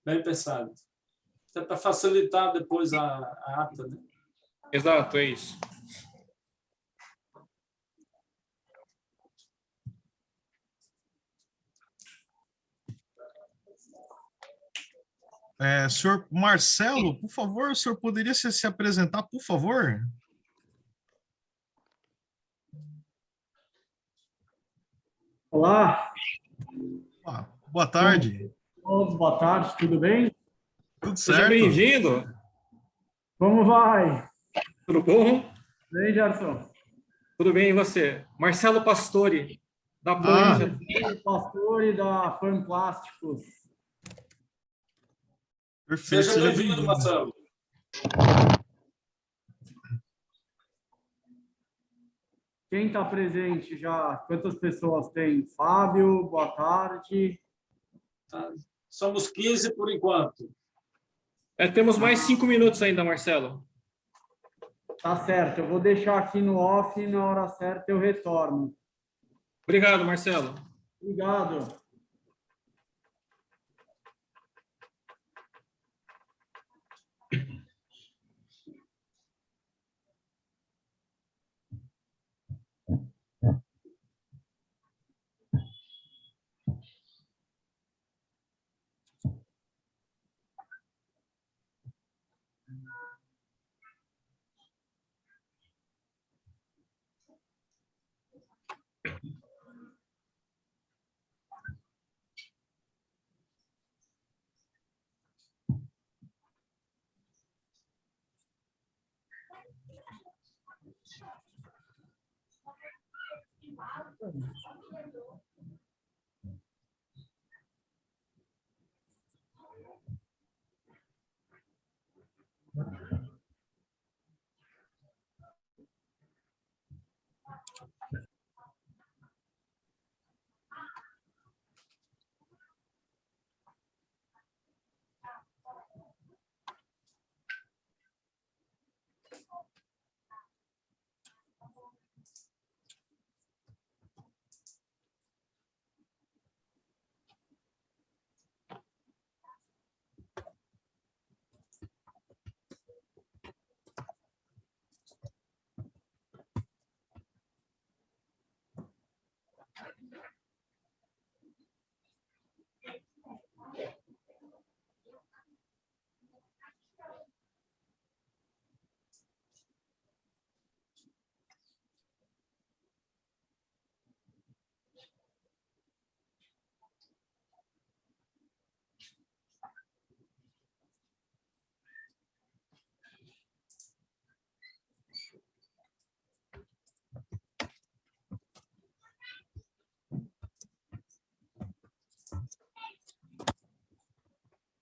Bem pensado. Até para facilitar depois a ata, né? Exato, é isso. Senhor Marcelo, por favor, o senhor poderia se apresentar, por favor? Olá. Boa tarde. Todos, boa tarde, tudo bem? Tudo Seja certo? bem-vindo. Como vai? Tudo bom? Bem, Gerson? Tudo bem, e você? Marcelo Pastore, da Planja. Pastor e da Fan Plásticos. Perfeito. Seja bem-vindo, Marcelo. Quem está presente já? Quantas pessoas tem? Fábio, boa tarde. Somos 15 por enquanto. Temos mais 5 minutos ainda, Marcelo. Tá certo, eu vou deixar aqui no off e na hora certa eu retorno. Obrigado, Marcelo. Obrigado.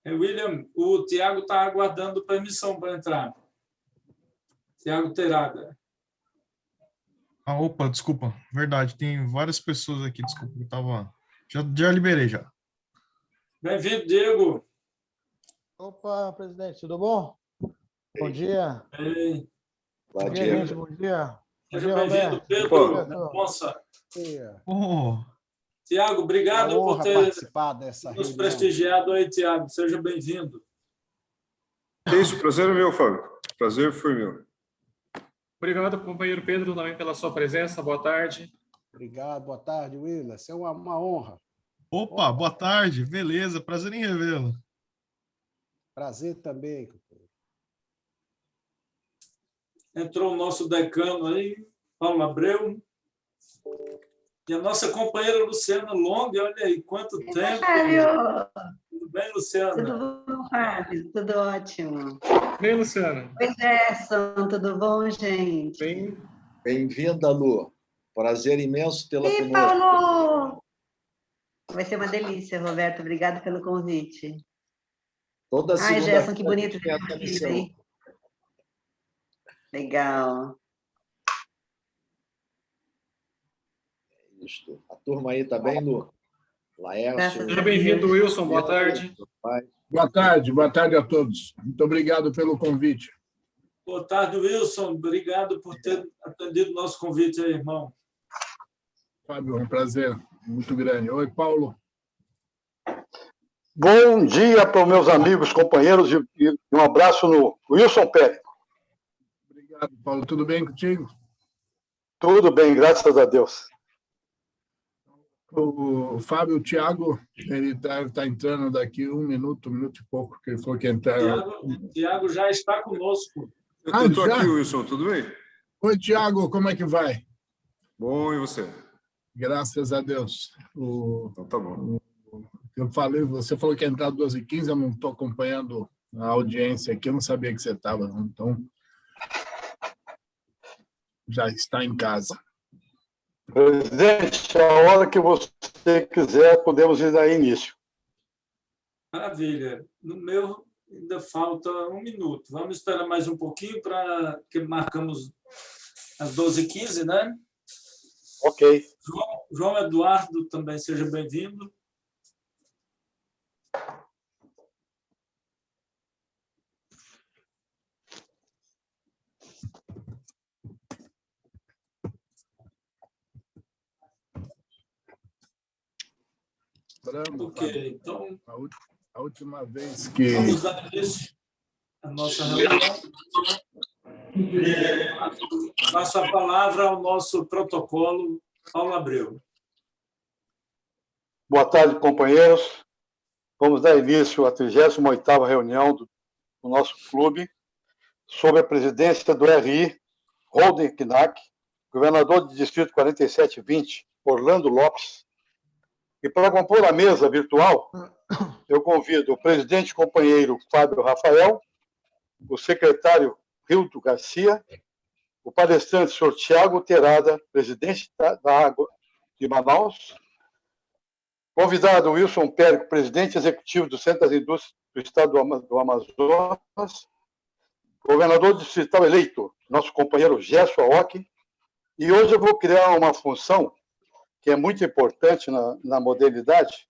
William, o Tiago está aguardando permissão para entrar. Tiago Terada. Opa, desculpa. Verdade, tem várias pessoas aqui, desculpa, eu tava... Já liberei, já. Bem-vindo, Diego. Opa, presidente, tudo bom? Bom dia. Ei. Bom dia, gente, bom dia. Seja bem-vindo, Pedro Mendonça. Tiago, obrigado por ter participar dessa nos reunião. prestigiado aí, Tiago. Seja bem-vindo. Isso, prazer é meu, Fábio. Prazer foi meu. Obrigado, companheiro Pedro, também pela sua presença. Boa tarde. Obrigado, boa tarde, Willis. É uma honra. Opa, boa tarde. Beleza, prazer em revê-lo. Prazer também. Entrou o nosso decano aí, Paulo Abreu. E a nossa companheira Luciana Long, olha aí, quanto tempo. Fábio. Tudo bem, Luciana? Tudo bom, Fábio? Tudo ótimo. Bem, Luciana. Oi, Gerson, tudo bom, gente? Bem-vinda, Lu. Prazer imenso tê-la conosco. Paulo! Vai ser uma delícia, Roberto. Obrigada pelo convite. Toda Ai, segunda Gerson, que bonito ver você aí. Legal. Isso. A turma aí está bem, Lu? Laércio. Seja bem-vindo, Wilson. Boa tarde. Boa tarde a todos. Muito obrigado pelo convite. Boa tarde, Wilson. Obrigado por ter atendido o nosso convite aí, irmão. Fábio, é um prazer muito grande. Oi, Paulo. Bom dia para os meus amigos, companheiros, e um abraço no Wilson Pérez. Obrigado, Paulo. Tudo bem contigo? Tudo bem, graças a Deus. O Fábio, o Thiago, ele tá entrando daqui um minuto e pouco, que ele falou que ia entrar. Tiago já está conosco. Eu estou aqui, Wilson, tudo bem? Oi, Thiago, como é que vai? Bom, e você? Graças a Deus. Então tá bom. Eu falei, você falou que ia entrar às 12h15, eu não estou acompanhando a audiência aqui, eu não sabia que você estava, então já está em casa. Presidente, a hora que você quiser, podemos ir dar início. Maravilha. No meu ainda falta 1 minuto. Vamos esperar mais um pouquinho para que marcamos às 12h15, né? Ok. João Eduardo também seja bem-vindo. Ok, então a última vez que vamos dar início à nossa reunião. Passo a palavra ao nosso protocolo, Paulo Abreu. Boa tarde, companheiros. Vamos dar início à 38ª reunião do nosso clube, sob a presidência do RI, Holden Knack, governador do Distrito 4720, Orlando Lopes. E para compor a mesa virtual, eu convido o presidente companheiro Fábio Rafael, o secretário Hildo Garcia, o palestrante senhor Tiago Terada, presidente da Água de Manaus, convidado Wilson Pérez, presidente executivo do Centro das Indústrias do Estado do Amazonas, governador distrital eleito, nosso companheiro Gerson Aoki, e hoje eu vou criar uma função que é muito importante na modernidade,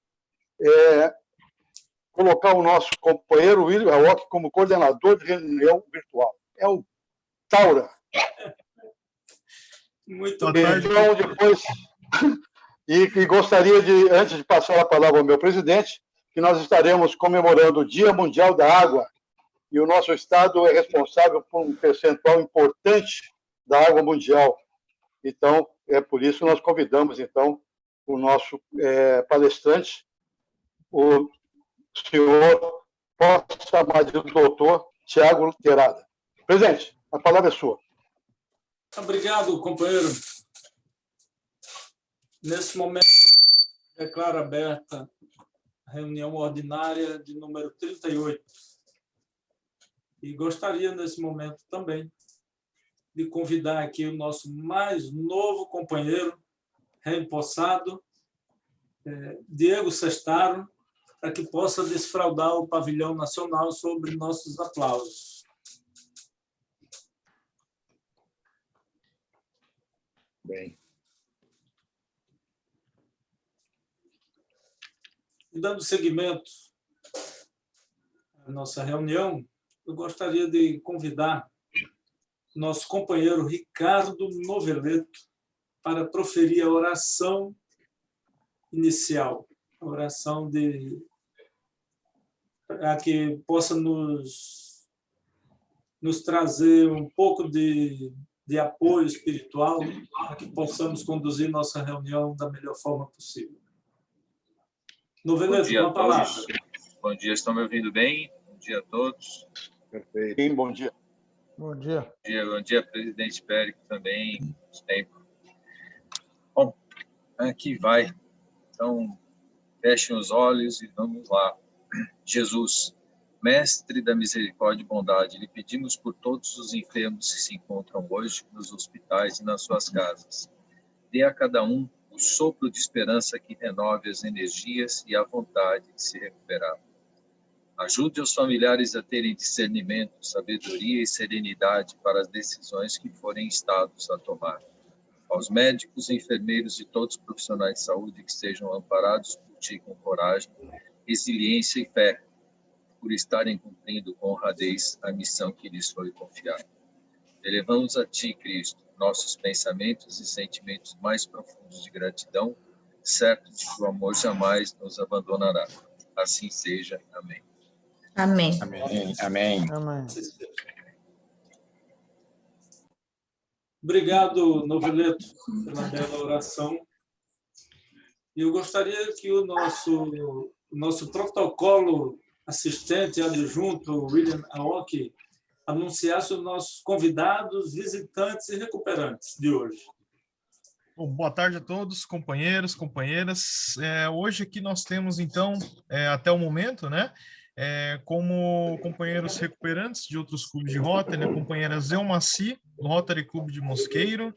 colocar o nosso companheiro William Aoki como coordenador de reunião virtual. É o Taura. Muito bem. Então, depois... E gostaria de, antes de passar a palavra ao meu presidente, que nós estaremos comemorando o Dia Mundial da Água, e o nosso Estado é responsável por um percentual importante da água mundial. Então, é por isso que nós convidamos, então, o nosso palestrante, o senhor, posso chamar de doutor Tiago Terada. Presidente, a palavra é sua. Obrigado, companheiro. Nesse momento, declaro aberta a reunião ordinária de número 38. E gostaria, nesse momento, também, de convidar aqui o nosso mais novo companheiro, reempossado, Diego Sestaro, para que possa desfraldar o pavilhão nacional sobre nossos aplausos. Bem. Dando seguimento à nossa reunião, eu gostaria de convidar nosso companheiro Ricardo Noveleto para proferir a oração inicial, a oração a que possa nos trazer um pouco de apoio espiritual, para que possamos conduzir nossa reunião da melhor forma possível. Noveleto, com a palavra. Bom dia, estão me ouvindo bem? Bom dia a todos. Perfeito. Sim, bom dia. Bom dia. Bom dia, presidente Périco, também. Tempo. Bom, aqui vai. Então, fechem os olhos e vamos lá. Jesus, mestre da misericórdia e bondade, lhe pedimos por todos os enfermos que se encontram hoje nos hospitais e nas suas casas. Dê a cada um o sopro de esperança que renove as energias e a vontade de se recuperar. Ajude os familiares a terem discernimento, sabedoria e serenidade para as decisões que forem instados a tomar. Aos médicos, enfermeiros e todos os profissionais de saúde que sejam amparados por ti com coragem, resiliência e fé, por estarem cumprindo com honradez a missão que lhes foi confiada. Elevamos a ti, Cristo, nossos pensamentos e sentimentos mais profundos de gratidão, certos de que o amor jamais nos abandonará. Assim seja. Amém. Amém. Amém. Amém. Amém. Obrigado, Noveleto, pela bela oração. E eu gostaria que o nosso protocolo assistente adjunto, William Aoki, anunciasse os nossos convidados, visitantes e recuperantes de hoje. Bom, boa tarde a todos, companheiros, companheiras. Hoje aqui nós temos, então, até o momento, né, como companheiros recuperantes de outros clubes de Rotary, a companheira Zelmaci, do Rotary Clube de Mosqueiro,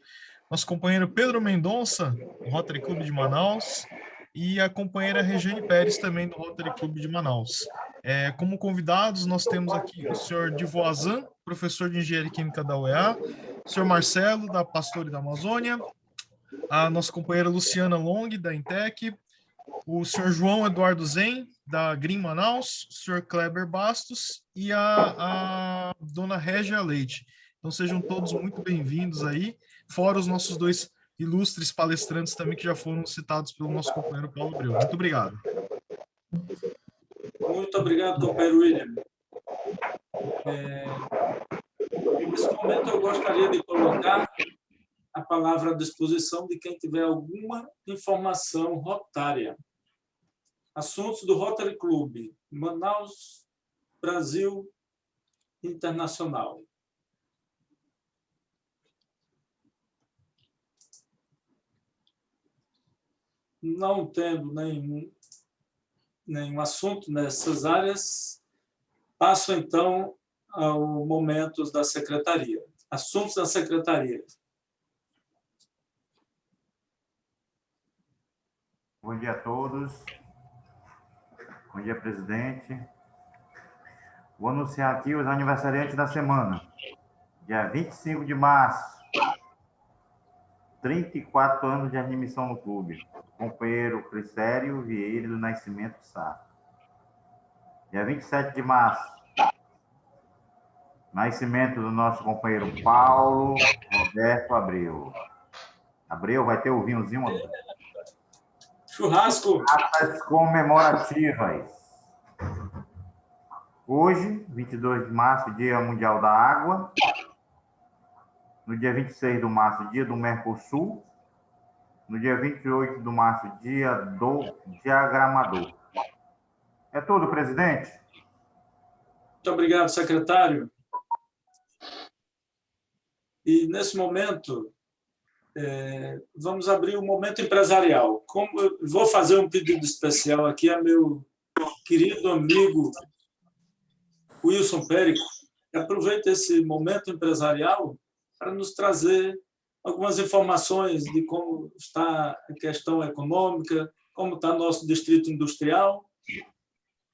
nosso companheiro Pedro Mendonça, do Rotary Clube de Manaus, e a companheira Regiane Pérez, também do Rotary Clube de Manaus. Como convidados, nós temos aqui o senhor Divoazan, professor de Engenharia Química da UEA, o senhor Marcelo, da Pastore da Amazônia, a nossa companheira Luciana Long, da Intec, o senhor João Eduardo Zen, da Green Manaus, o senhor Kleber Bastos e a dona Régia Leite. Então sejam todos muito bem-vindos aí, fora os nossos dois ilustres palestrantes também que já foram citados pelo nosso companheiro Paulo Breu. Muito obrigado. Muito obrigado, companheiro William. Nesse momento, eu gostaria de colocar a palavra à disposição de quem tiver alguma informação rotária. Assuntos do Rotary Clube, Manaus, Brasil, Internacional. Não tendo nenhum assunto nessas áreas, passo, então, ao momento da Secretaria. Assuntos da Secretaria. Bom dia a todos. Bom dia, presidente. Vou anunciar aqui os aniversariantes da semana. Dia 25 de março, 34 anos de admissão no clube. Companheiro Crissério Vieira do Nascimento Sá. Dia 27 de março, nascimento do nosso companheiro Paulo Roberto Abreu. Abreu, vai ter o vinhozinho? Churrasco. Datas comemorativas. Hoje, 22 de março, Dia Mundial da Água. No dia 26 de março, Dia do Mercosul. No dia 28 de março, Dia do Diagramador. É tudo, presidente? Muito obrigado, secretário. E, nesse momento, vamos abrir o momento empresarial. Como eu vou fazer um pedido especial aqui a meu querido amigo Wilson Périco, aproveita esse momento empresarial para nos trazer algumas informações de como está a questão econômica, como está nosso distrito industrial.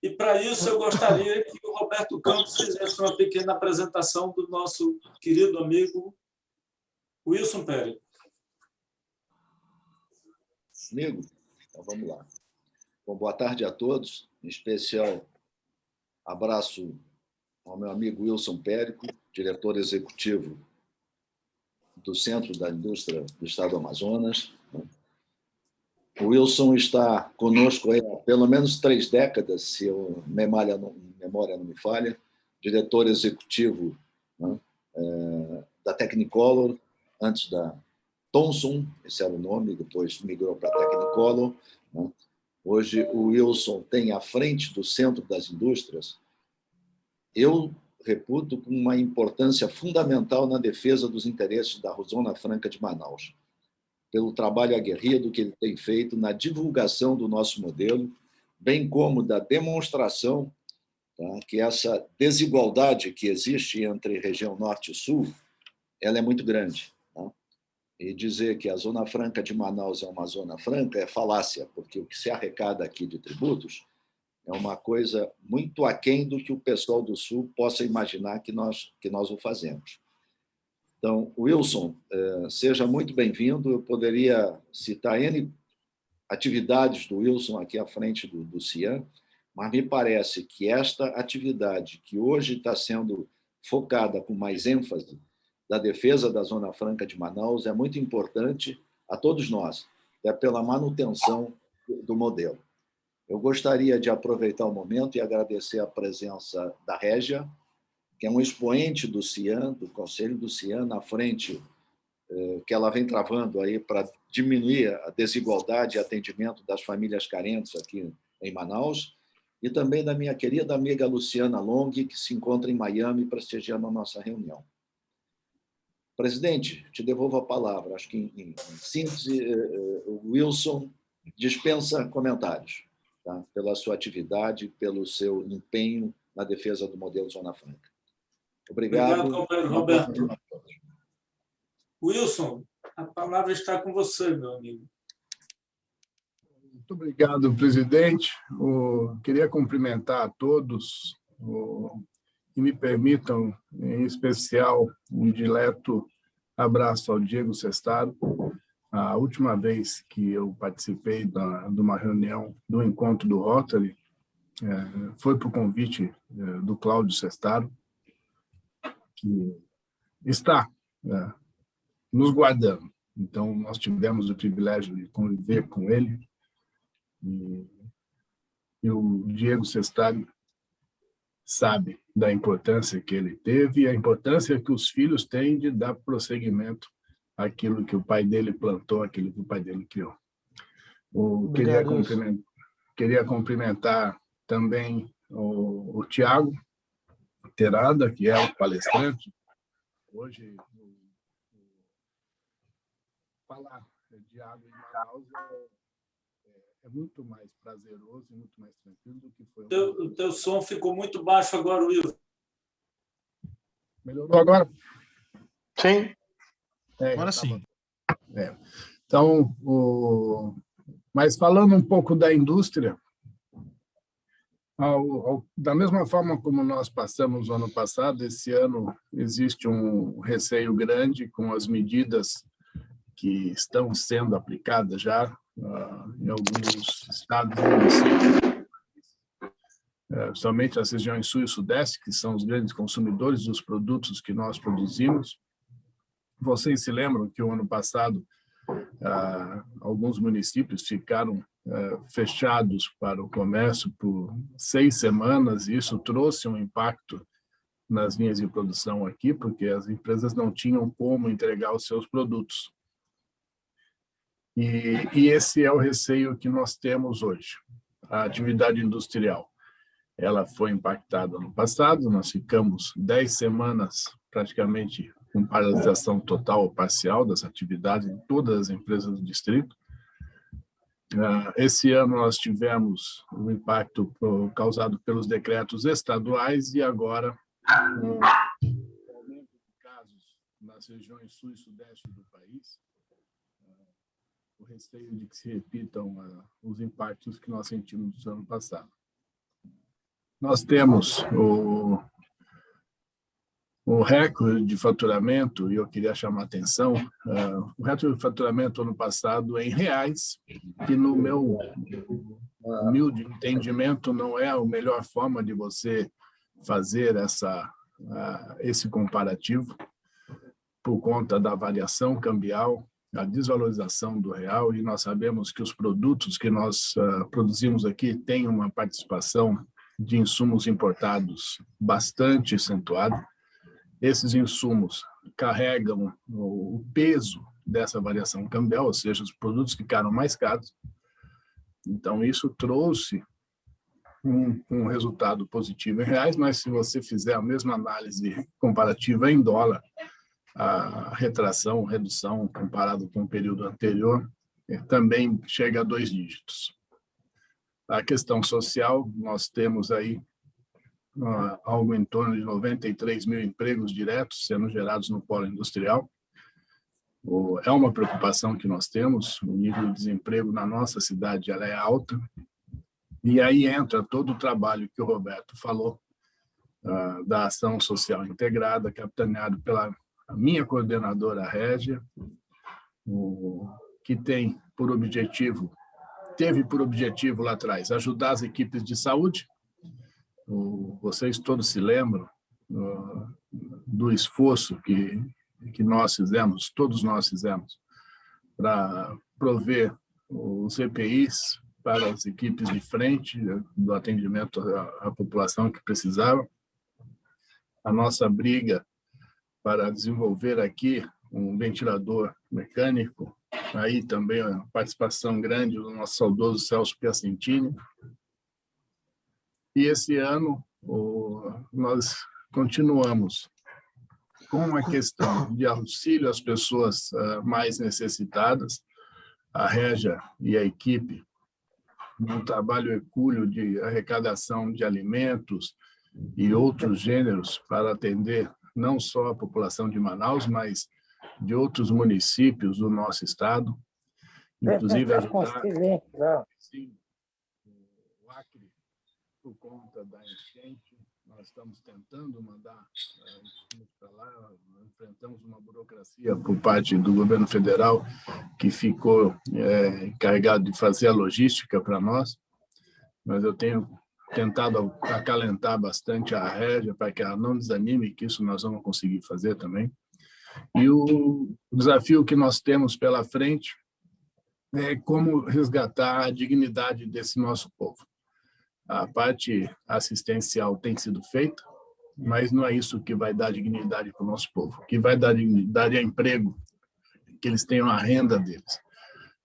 E, para isso, eu gostaria que o Roberto Campos fizesse uma pequena apresentação do nosso querido amigo Wilson Périco. Amigo, então vamos lá. Bom, boa tarde a todos, em especial abraço ao meu amigo Wilson Périco, diretor executivo do Centro da Indústria do Estado do Amazonas. O Wilson está conosco há pelo menos 3 décadas, se a memória não me falha, diretor executivo, né, da Technicolor, antes da Thomson, esse era o nome, depois migrou para a Technicolor. Né. Hoje o Wilson tem à frente do Centro das Indústrias, eu reputo com uma importância fundamental na defesa dos interesses da Zona Franca de Manaus, pelo trabalho aguerrido que ele tem feito na divulgação do nosso modelo, bem como da demonstração, tá, que essa desigualdade que existe entre região norte e sul, ela é muito grande. Tá? E dizer que a Zona Franca de Manaus é uma zona franca é falácia, porque o que se arrecada aqui de tributos é uma coisa muito aquém do que o pessoal do Sul possa imaginar que nós o fazemos. Então, Wilson, seja muito bem-vindo. Eu poderia citar N atividades do Wilson aqui à frente do CIAN, mas me parece que esta atividade, que hoje está sendo focada com mais ênfase, da defesa da Zona Franca de Manaus, é muito importante a todos nós, pela manutenção do modelo. Eu gostaria de aproveitar o momento e agradecer a presença da Régia, que é um expoente do CIAN, do Conselho do CIAN, na frente que ela vem travando aí para diminuir a desigualdade e atendimento das famílias carentes aqui em Manaus, e também da minha querida amiga Luciana Long, que se encontra em Miami prestigiando a nossa reunião. Presidente, te devolvo a palavra. Acho que, em síntese, o Wilson dispensa comentários, tá? Pela sua atividade, pelo seu empenho na defesa do modelo Zona Franca. Obrigado. Obrigado, companheiro Roberto. Wilson, a palavra está com você, meu amigo. Muito obrigado, presidente. Queria cumprimentar a todos e me permitam, em especial, um dileto abraço ao Diego Sestaro. A última vez que eu participei de uma reunião do encontro do Rotary foi por convite do Cláudio Sestaro, que está nos guardando. Então, nós tivemos o privilégio de conviver com ele. E o Diego Sestaro sabe da importância que ele teve e a importância que os filhos têm de dar prosseguimento àquilo que o pai dele plantou, aquilo que o pai dele criou. Queria cumprimentar também o Tiago Terada, que é o palestrante. Hoje, falar de água em Manaus é muito mais prazeroso e muito mais tranquilo do que foi. O teu som ficou muito baixo agora, Wilson. Melhorou agora? Sim. Agora sim. Então, mas falando um pouco da indústria, da mesma forma como nós passamos no ano passado, esse ano existe um receio grande com as medidas que estão sendo aplicadas já em alguns estados e municípios, somente as regiões sul e sudeste, que são os grandes consumidores dos produtos que nós produzimos. Vocês se lembram que o ano passado alguns municípios ficaram fechados para o comércio por 6 semanas, e isso trouxe um impacto nas linhas de produção aqui, porque as empresas não tinham como entregar os seus produtos. E esse é o receio que nós temos hoje. A atividade industrial, ela foi impactada no passado, nós ficamos 10 semanas praticamente com paralisação total ou parcial das atividades em todas as empresas do distrito. Esse ano nós tivemos um impacto causado pelos decretos estaduais e agora, com o aumento de casos nas regiões sul e sudeste do país, o receio de que se repitam os impactos que nós sentimos no ano passado. Nós temos o recorde de faturamento, e eu queria chamar a atenção, o recorde de faturamento ano passado em reais, que no meu humilde entendimento não é a melhor forma de você fazer esse comparativo, por conta da variação cambial, a desvalorização do real, e nós sabemos que os produtos que nós produzimos aqui têm uma participação de insumos importados bastante acentuada. Esses insumos carregam o peso dessa variação cambial, ou seja, os produtos ficaram mais caros. Então, isso trouxe um resultado positivo em reais, mas se você fizer a mesma análise comparativa em dólar, a redução comparado com o período anterior, também chega a 2 dígitos. A questão social, nós temos aí algo em torno de 93 mil empregos diretos sendo gerados no polo industrial. É uma preocupação que nós temos, o nível de desemprego na nossa cidade ela é alta, e aí entra todo o trabalho que o Roberto falou, da ação social integrada, capitaneado pela minha coordenadora Régia, que teve por objetivo lá atrás ajudar as equipes de saúde. Vocês todos se lembram do esforço que nós fizemos, todos nós fizemos, para prover os EPIs para as equipes de frente do atendimento à população que precisava. A nossa briga para desenvolver aqui um ventilador mecânico, aí também a participação grande do nosso saudoso Celso Piacentini. E esse ano nós continuamos com a questão de auxílio às pessoas mais necessitadas. A Régia e a equipe, num trabalho hercúleo de arrecadação de alimentos e outros gêneros para atender não só a população de Manaus, mas de outros municípios do nosso estado, inclusive ajudar sim, o Acre por conta da enchente. Nós estamos tentando mandar para lá, enfrentamos uma burocracia por parte do governo federal que ficou encarregado de fazer a logística para nós, mas eu tenho tentado acalentar bastante a Régia para que ela não desanime, que isso nós vamos conseguir fazer também. E o desafio que nós temos pela frente é como resgatar a dignidade desse nosso povo. A parte assistencial tem sido feita, mas não é isso que vai dar dignidade para o nosso povo. O que vai dar dignidade é emprego, que eles tenham a renda deles.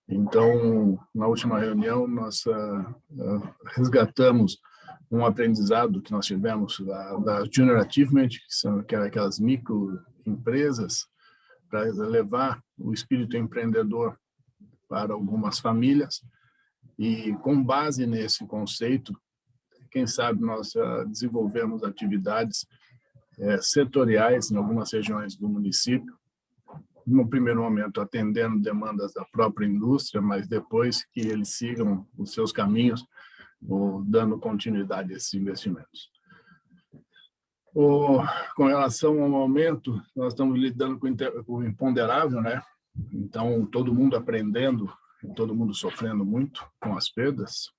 Então, na última reunião, nós resgatamos um aprendizado que nós tivemos da Junior Achievement, que são aquelas microempresas, para levar o espírito empreendedor para algumas famílias. E, com base nesse conceito, quem sabe nós desenvolvemos atividades setoriais em algumas regiões do município, no primeiro momento atendendo demandas da própria indústria, mas depois que eles sigam os seus caminhos, ou dando continuidade a esses investimentos. Com relação ao aumento, nós estamos lidando com o imponderável, né? Então, todo mundo aprendendo, todo mundo sofrendo muito com as perdas,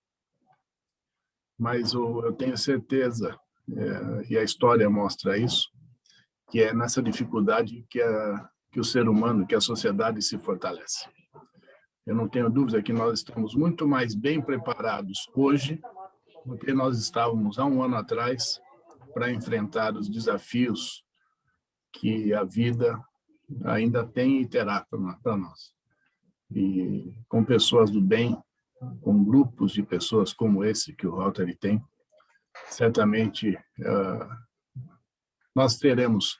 mas eu tenho certeza, e a história mostra isso, que é nessa dificuldade que o ser humano, que a sociedade se fortalece. Eu não tenho dúvida que nós estamos muito mais bem preparados hoje do que nós estávamos há um ano atrás para enfrentar os desafios que a vida ainda tem e terá para nós. E com pessoas do bem, com grupos de pessoas como esse que o Rotary tem, certamente nós teremos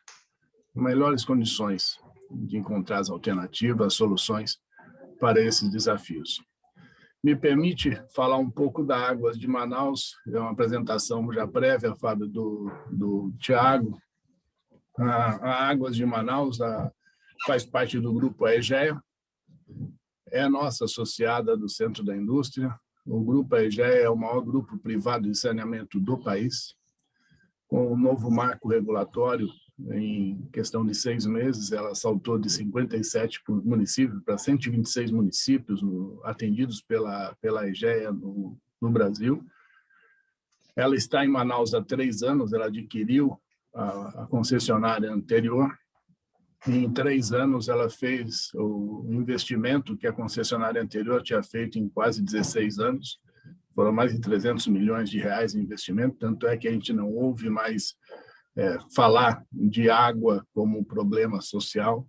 melhores condições de encontrar as alternativas, as soluções para esses desafios. Me permite falar um pouco da Águas de Manaus, é uma apresentação já prévia, Fábio, do Tiago. A Águas de Manaus faz parte do grupo Aegea, é a nossa associada do Centro da Indústria. O grupo Aegea é o maior grupo privado de saneamento do país. Com o novo marco regulatório, em questão de 6 meses, ela saltou de 57 municípios para 126 municípios atendidos pela Aegea no Brasil. Ela está em Manaus há 3 anos, ela adquiriu a concessionária anterior, e em 3 anos ela fez o investimento que a concessionária anterior tinha feito em quase 16 anos. Foram mais de 300 milhões de reais em investimento, tanto é que a gente não ouve mais falar de água como um problema social.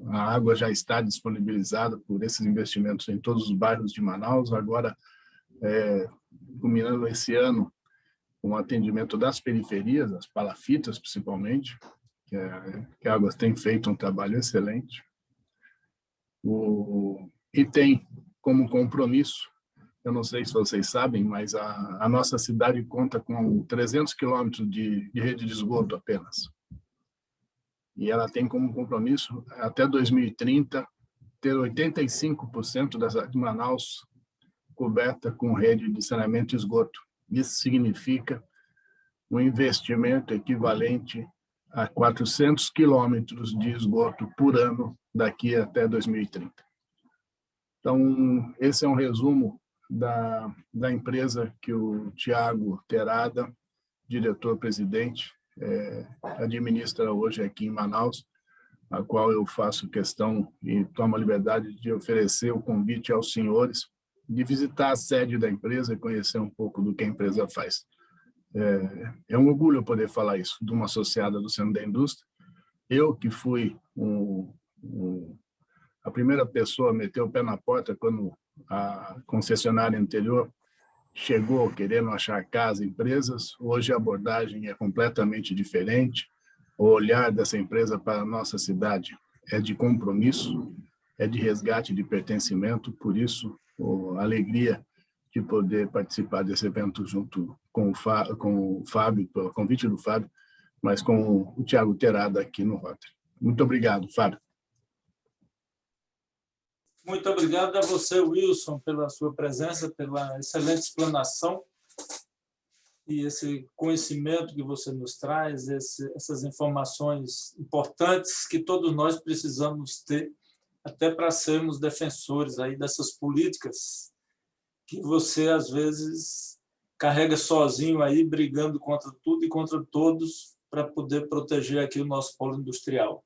A água já está disponibilizada por esses investimentos em todos os bairros de Manaus. Agora, culminando esse ano com o atendimento das periferias, as palafitas principalmente, que a Águas tem feito um trabalho excelente. E tem como compromisso, eu não sei se vocês sabem, mas a nossa cidade conta com 300 quilômetros de rede de esgoto apenas. E ela tem como compromisso, até 2030, ter 85% de Manaus coberta com rede de saneamento e esgoto. Isso significa um investimento equivalente a 400 quilômetros de esgoto por ano daqui até 2030. Então, esse é um resumo da empresa que o Tiago Terada, diretor-presidente, administra hoje aqui em Manaus, a qual eu faço questão e tomo a liberdade de oferecer o convite aos senhores de visitar a sede da empresa e conhecer um pouco do que a empresa faz. É um orgulho poder falar isso de uma associada do Centro da Indústria. Eu que fui a primeira pessoa a meter o pé na porta quando a concessionária anterior chegou querendo achar casa, empresas. Hoje a abordagem é completamente diferente. O olhar dessa empresa para a nossa cidade é de compromisso, é de resgate de pertencimento. Por isso, a alegria de poder participar desse evento junto com o Fábio, pelo convite do Fábio, mas com o Thiago Terada aqui no Rotary. Muito obrigado, Fábio. Muito obrigado a você, Wilson, pela sua presença, pela excelente explanação e esse conhecimento que você nos traz, essas informações importantes que todos nós precisamos ter até para sermos defensores aí dessas políticas que você, às vezes, carrega sozinho aí, brigando contra tudo e contra todos para poder proteger aqui o nosso polo industrial.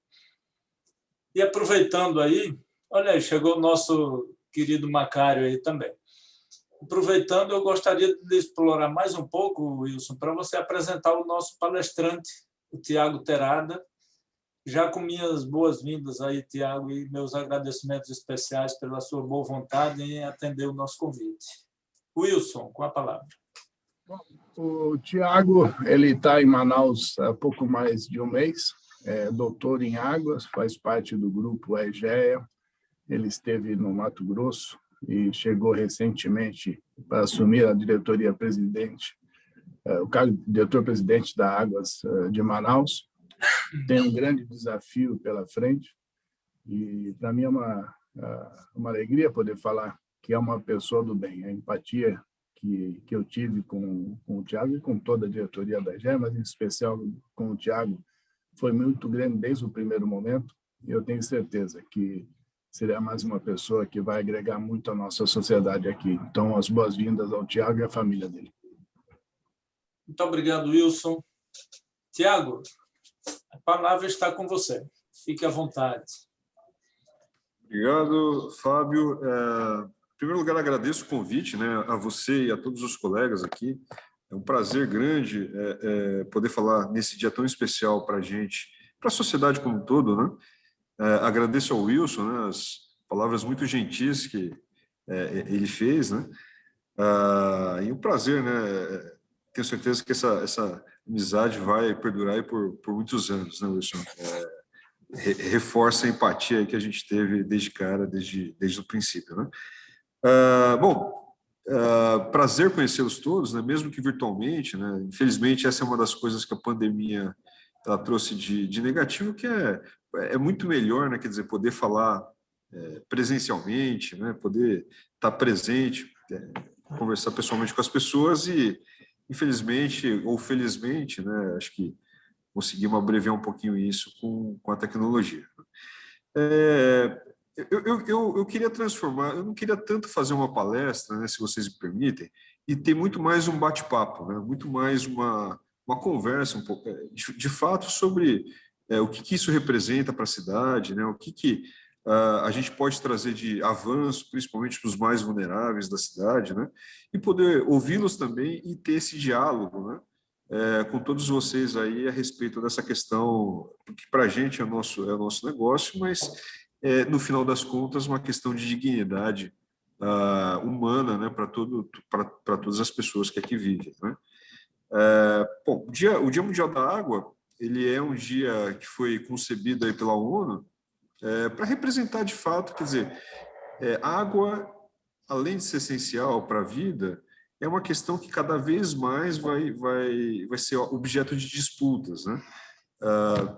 E aproveitando aí, olha aí, chegou o nosso querido Macário aí também. Aproveitando, eu gostaria de explorar mais um pouco, Wilson, para você apresentar o nosso palestrante, o Thiago Terada, já com minhas boas-vindas aí, Thiago, e meus agradecimentos especiais pela sua boa vontade em atender o nosso convite. Wilson, com a palavra. O Thiago, ele está em Manaus há pouco mais de um mês, é doutor em águas, faz parte do grupo EGEA. Ele esteve no Mato Grosso e chegou recentemente para assumir a diretoria-presidente, o cargo de diretor-presidente da Águas de Manaus. Tem um grande desafio pela frente e, para mim, é uma alegria poder falar que é uma pessoa do bem. A empatia que eu tive com o Thiago e com toda a diretoria da EGEA, mas em especial com o Thiago, foi muito grande desde o primeiro momento, e eu tenho certeza que seria mais uma pessoa que vai agregar muito à nossa sociedade aqui. Então, as boas-vindas ao Thiago e à família dele. Muito obrigado, Wilson. Thiago, a palavra está com você. Fique à vontade. Obrigado, Fábio. Em primeiro lugar, agradeço o convite, né, a você e a todos os colegas aqui. É um prazer grande poder falar nesse dia tão especial para a gente, para a sociedade como um todo, né? Agradeço ao Wilson, né, as palavras muito gentis que ele fez, né? E um prazer, né? Tenho certeza que essa amizade vai perdurar aí por muitos anos, né, Wilson? Reforça a empatia aí que a gente teve desde o princípio, né? Prazer conhecê-los todos, né? Mesmo que virtualmente, né? Infelizmente, essa é uma das coisas que a pandemia ela trouxe de negativo, que é muito melhor, né? Quer dizer, poder falar presencialmente, né? Poder estar presente, conversar pessoalmente com as pessoas e, infelizmente ou felizmente, né? Acho que conseguimos abreviar um pouquinho isso com a tecnologia. Eu queria transformar, eu não queria tanto fazer uma palestra, né, se vocês me permitem, e ter muito mais um bate-papo, né, muito mais uma conversa, um pouco, de fato, sobre o que isso representa para a cidade, né, o que a gente pode trazer de avanço, principalmente para os mais vulneráveis da cidade, né, e poder ouvi-los também e ter esse diálogo, né, com todos vocês aí a respeito dessa questão, que para a gente é o nosso negócio, mas no final das contas, uma questão de dignidade humana, né, para todas as pessoas que aqui vivem, né? Bom, o Dia Mundial da Água, ele é um dia que foi concebido aí pela ONU para representar de fato, quer dizer, água, além de ser essencial para a vida, é uma questão que cada vez mais vai ser objeto de disputas, né?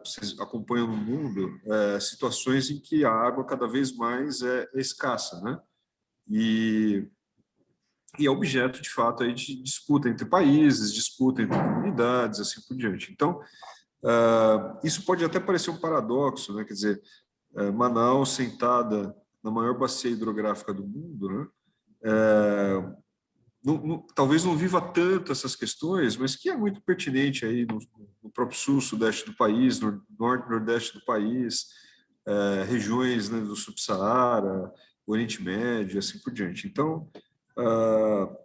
Vocês acompanham no mundo situações em que a água cada vez mais é escassa, né? E é objeto, de fato, aí de disputa entre países, disputa entre comunidades, assim por diante. Então, isso pode até parecer um paradoxo, né? Quer dizer, Manaus, sentada na maior bacia hidrográfica do mundo, né? Talvez não viva tanto essas questões, mas que é muito pertinente aí no próprio sul, sudeste do país, no norte, nordeste do país, regiões, né, do Subsaara, Oriente Médio, assim por diante. Então,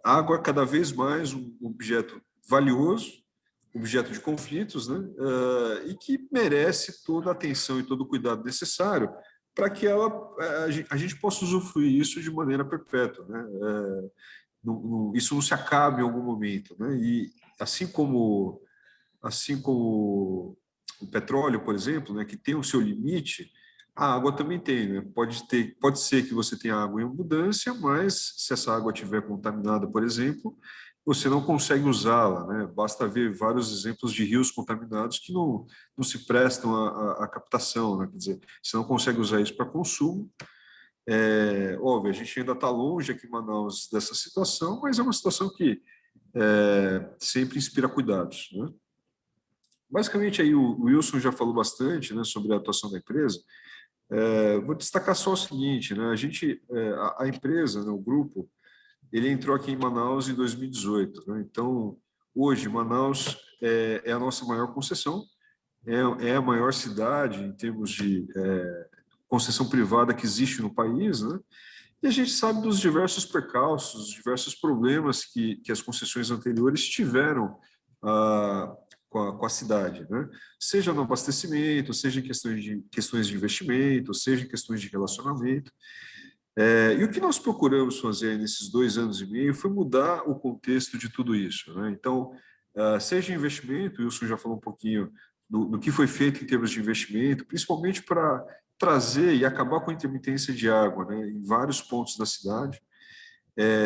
a água é cada vez mais um objeto valioso, objeto de conflitos, né? E que merece toda a atenção e todo o cuidado necessário para que a gente possa usufruir isso de maneira perpétua, né? Isso não se acabe em algum momento, né? E assim como o petróleo, por exemplo, né, que tem o seu limite, a água também tem, né? Pode ser que você tenha água em abundância, mas se essa água estiver contaminada, por exemplo, você não consegue usá-la, né? Basta ver vários exemplos de rios contaminados que não se prestam à captação, né? Quer dizer, você não consegue usar isso para consumo. Óbvio, a gente ainda está longe aqui em Manaus dessa situação, mas é uma situação que sempre inspira cuidados, né? Basicamente, aí o Wilson já falou bastante, né, sobre a atuação da empresa. Vou destacar só o seguinte, né, a empresa, né, o grupo, ele entrou aqui em Manaus em 2018. Né, então, hoje, Manaus é a nossa maior concessão, é a maior cidade em termos de concessão privada que existe no país, né, e a gente sabe dos diversos percalços, dos diversos problemas que as concessões anteriores tiveram com a cidade, né? Seja no abastecimento, seja em questões de investimento, seja em questões de relacionamento. E o que nós procuramos fazer nesses 2 anos e meio foi mudar o contexto de tudo isso, né? Então, seja investimento, o Wilson já falou um pouquinho do que foi feito em termos de investimento, principalmente para trazer e acabar com a intermitência de água, né, em vários pontos da cidade.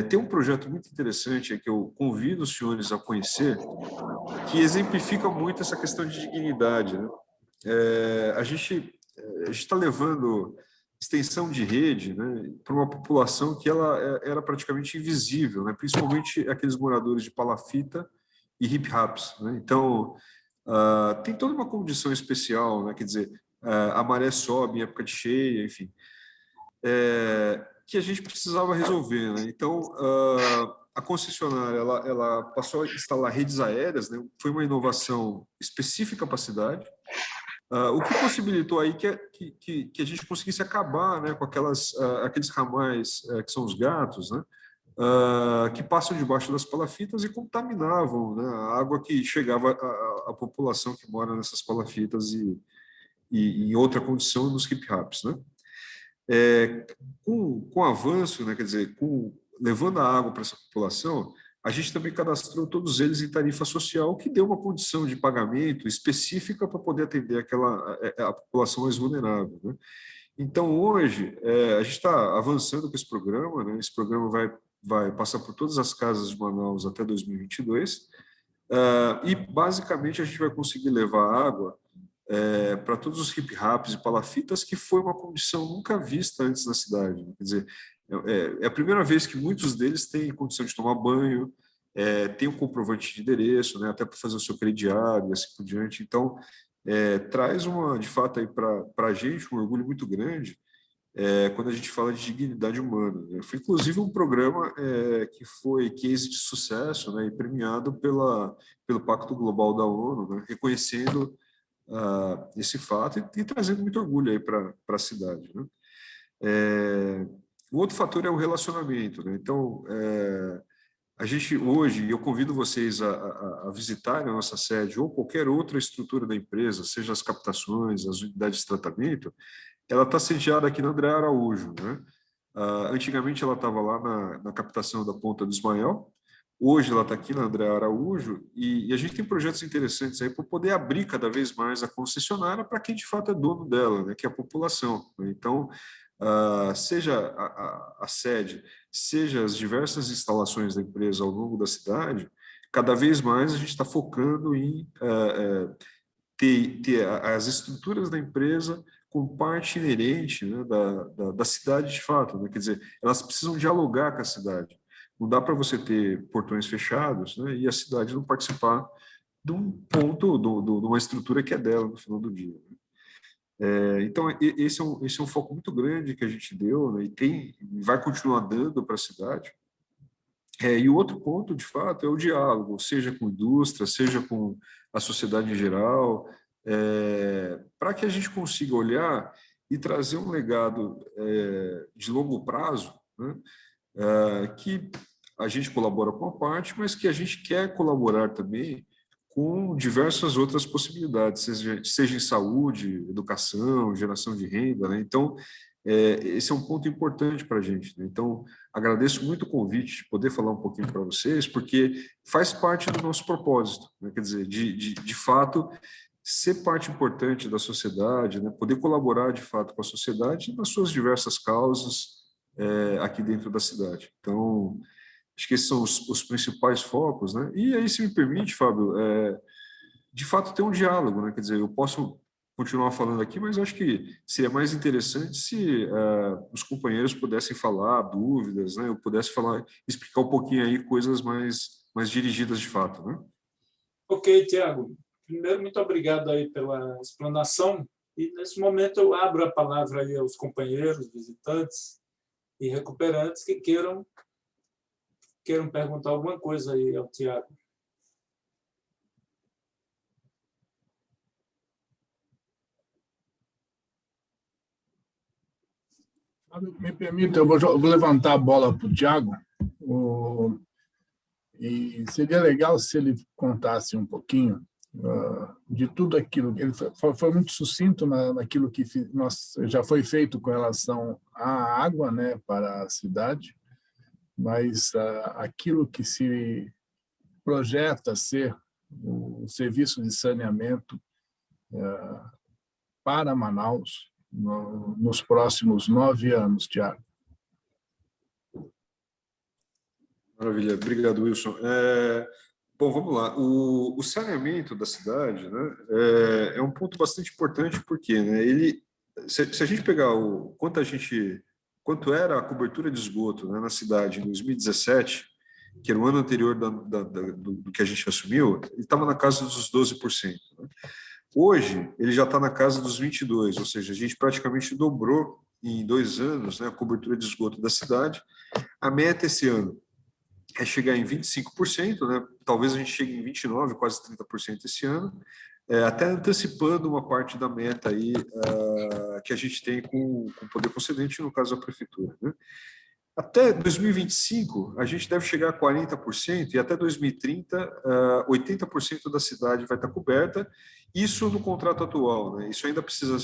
Tem um projeto muito interessante que eu convido os senhores a conhecer, que exemplifica muito essa questão de dignidade, né? A gente está levando extensão de rede, né, para uma população que ela era praticamente invisível, né, principalmente aqueles moradores de palafita e hip-haps, né? Então, tem toda uma condição especial, né? Quer dizer, a maré sobe em época de cheia, enfim, que a gente precisava resolver, né? Então, a concessionária ela passou a instalar redes aéreas, né? Foi uma inovação específica para a cidade, o que possibilitou aí que a gente conseguisse acabar, né, com aqueles ramais que são os gatos, né? Que passam debaixo das palafitas e contaminavam, né, a água que chegava à população que mora nessas palafitas e em outra condição nos hip-haps, né? Com o avanço, né, quer dizer, levando a água para essa população, a gente também cadastrou todos eles em tarifa social, que deu uma condição de pagamento específica para poder atender a população mais vulnerável, né? Então, hoje, a gente está avançando com esse programa, né? Esse programa vai passar por todas as casas de Manaus até 2022, e, basicamente, a gente vai conseguir levar água para todos os hip-haps e palafitas, que foi uma condição nunca vista antes na cidade. Quer dizer, é a primeira vez que muitos deles têm condição de tomar banho, tem um comprovante de endereço, né, até para fazer o seu crediário e assim por diante. Então, traz de fato, para a gente um orgulho muito grande quando a gente fala de dignidade humana, né? Foi, inclusive, um programa que foi case de sucesso, né, e premiado pelo Pacto Global da ONU, né, reconhecendo esse fato e trazendo muito orgulho aí para a cidade, né? O outro fator é o relacionamento, né? Então, a gente hoje, eu convido vocês a visitarem a nossa sede ou qualquer outra estrutura da empresa, seja as captações, as unidades de tratamento. Ela está sediada aqui na André Araújo, né? Antigamente ela estava lá na captação da Ponta do Ismael. Hoje ela está aqui na André Araújo e a gente tem projetos interessantes aí para poder abrir cada vez mais a concessionária para quem de fato é dono dela, né, que é a população, né? Então, seja a sede, seja as diversas instalações da empresa ao longo da cidade, cada vez mais a gente está focando em ter as estruturas da empresa com parte inerente, né, da cidade de fato, né? Quer dizer, elas precisam dialogar com a cidade. Não dá para você ter portões fechados, né, e a cidade não participar de um ponto, de uma estrutura que é dela no final do dia, né? Então, esse é um foco muito grande que a gente deu, né, e vai continuar dando para a cidade. E o outro ponto, de fato, é o diálogo, seja com a indústria, seja com a sociedade em geral, para que a gente consiga olhar e trazer um legado de longo prazo, né, que a gente colabora com a parte, mas que a gente quer colaborar também com diversas outras possibilidades, seja em saúde, educação, geração de renda, né? Então, esse é um ponto importante para a gente, né? Então, agradeço muito o convite de poder falar um pouquinho para vocês, porque faz parte do nosso propósito, né? Quer dizer, de fato, ser parte importante da sociedade, né? Poder colaborar, de fato, com a sociedade nas suas diversas causas aqui dentro da cidade. Então, acho que esses são os principais focos, né? E aí, se me permite, Fábio, de fato ter um diálogo, né? Quer dizer, eu posso continuar falando aqui, mas acho que seria mais interessante se os companheiros pudessem falar dúvidas, né? Eu pudesse falar, explicar um pouquinho aí coisas mais dirigidas de fato, né? Ok, Tiago. Primeiro, muito obrigado aí pela explanação. E nesse momento eu abro a palavra aí aos companheiros, visitantes e recuperantes que queiram perguntar alguma coisa aí ao Tiago. Me permita, eu vou levantar a bola para o Tiago. E seria legal se ele contasse um pouquinho de tudo aquilo. Ele foi muito sucinto naquilo que já foi feito com relação à água, né, para a cidade, mas aquilo que se projeta ser o serviço de saneamento para Manaus nos próximos 9 anos, Tiago. Maravilha, obrigado, Wilson. Bom, vamos lá. O saneamento da cidade, né, é um ponto bastante importante, porque, né, se a gente pegar quanto era a cobertura de esgoto, né, na cidade em 2017, que era o ano anterior do que a gente assumiu, ele estava na casa dos 12%. Né? Hoje, ele já está na casa dos 22%, ou seja, a gente praticamente dobrou em 2 anos, né, a cobertura de esgoto da cidade. A meta esse ano é chegar em 25%, né? Talvez a gente chegue em 29%, quase 30% esse ano, até antecipando uma parte da meta aí, que a gente tem com o poder concedente, no caso da prefeitura, né? Até 2025, a gente deve chegar a 40%, e até 2030, 80% da cidade vai estar coberta, isso no contrato atual, né? Isso ainda precisa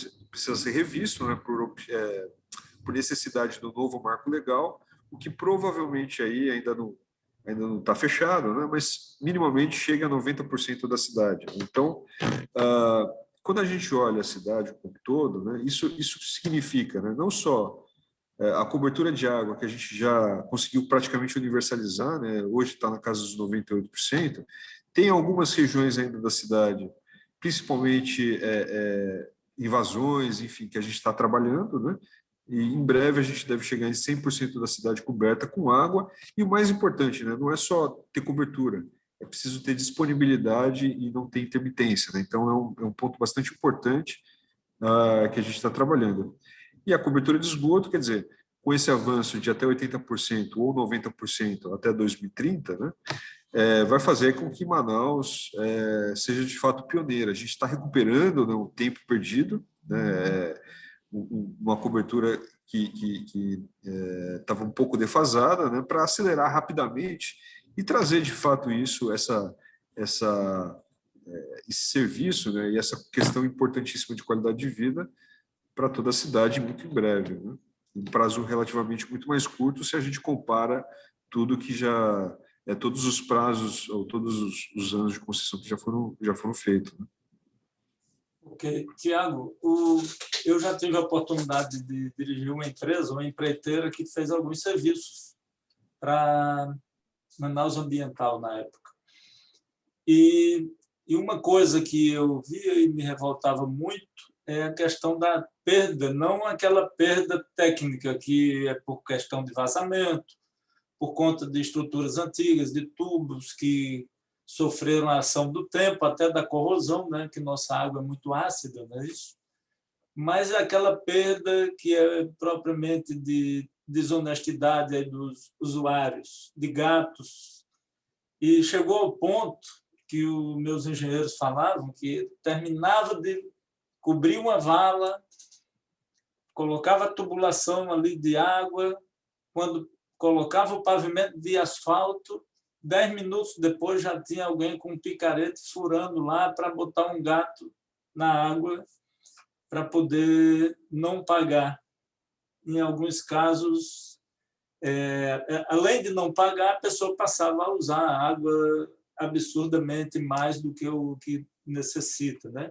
ser revisto, né, por necessidade do novo marco legal, o que provavelmente aí ainda não está fechado, né? Mas minimamente chega a 90% da cidade. Então, quando a gente olha a cidade como um todo, né, isso significa, né, não só a cobertura de água, que a gente já conseguiu praticamente universalizar, né, hoje está na casa dos 98%, tem algumas regiões ainda da cidade, principalmente invasões, enfim, que a gente está trabalhando, né? E em breve a gente deve chegar em 100% da cidade coberta com água. E o mais importante, né, não é só ter cobertura, é preciso ter disponibilidade e não ter intermitência, né? Então é um ponto bastante importante que a gente está trabalhando. E a cobertura de esgoto, quer dizer, com esse avanço de até 80% ou 90% até 2030, né, vai fazer com que Manaus seja de fato pioneira. A gente está recuperando, né, o tempo perdido, né, uma cobertura que estava um pouco defasada, né, para acelerar rapidamente e trazer de fato esse serviço, né, e essa questão importantíssima de qualidade de vida para toda a cidade muito em breve, né? Um prazo relativamente muito mais curto se a gente compara tudo que todos os prazos ou todos os anos de concessão que já foram feitos, né? Ok. Tiago, eu já tive a oportunidade de dirigir uma empresa, uma empreiteira que fez alguns serviços para Manaus Ambiental na época. E uma coisa que eu via e me revoltava muito é a questão da perda, não aquela perda técnica que é por questão de vazamento, por conta de estruturas antigas, de tubos que sofreram a ação do tempo, até da corrosão, né, que nossa água é muito ácida, não é isso? Mas é aquela perda que é propriamente de desonestidade aí dos usuários, de gatos. E chegou ao ponto que os meus engenheiros falavam que terminava de cobrir uma vala, colocava a tubulação ali de água, quando colocava o pavimento de asfalto, 10 minutos depois já tinha alguém com um picarete furando lá para botar um gato na água para poder não pagar. Em alguns casos, além de não pagar, a pessoa passava a usar a água absurdamente mais do que o que necessita, né?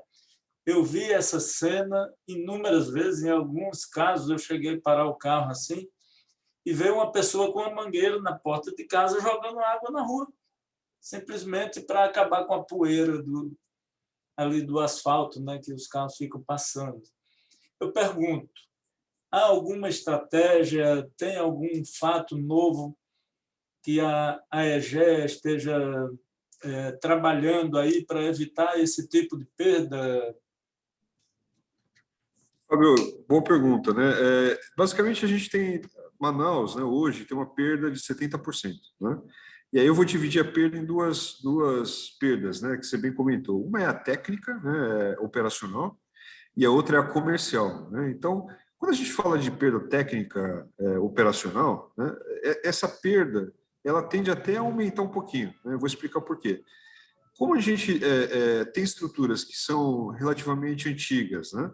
Eu vi essa cena inúmeras vezes. Em alguns casos, eu cheguei a parar o carro assim e veio uma pessoa com uma mangueira na porta de casa jogando água na rua, simplesmente para acabar com a poeira ali do asfalto, né, que os carros ficam passando. Eu pergunto, há alguma estratégia, tem algum fato novo que a AEGE esteja trabalhando aí para evitar esse tipo de perda? Fábio, boa pergunta, né? Basicamente, a gente tem Manaus, né, hoje tem uma perda de 70%, né? E aí eu vou dividir a perda em duas perdas, né, que você bem comentou. Uma é a técnica, né, operacional, e a outra é a comercial, né? Então, quando a gente fala de perda técnica operacional, né, essa perda ela tende até a aumentar um pouquinho, né? Eu vou explicar por quê. Como a gente tem estruturas que são relativamente antigas, né?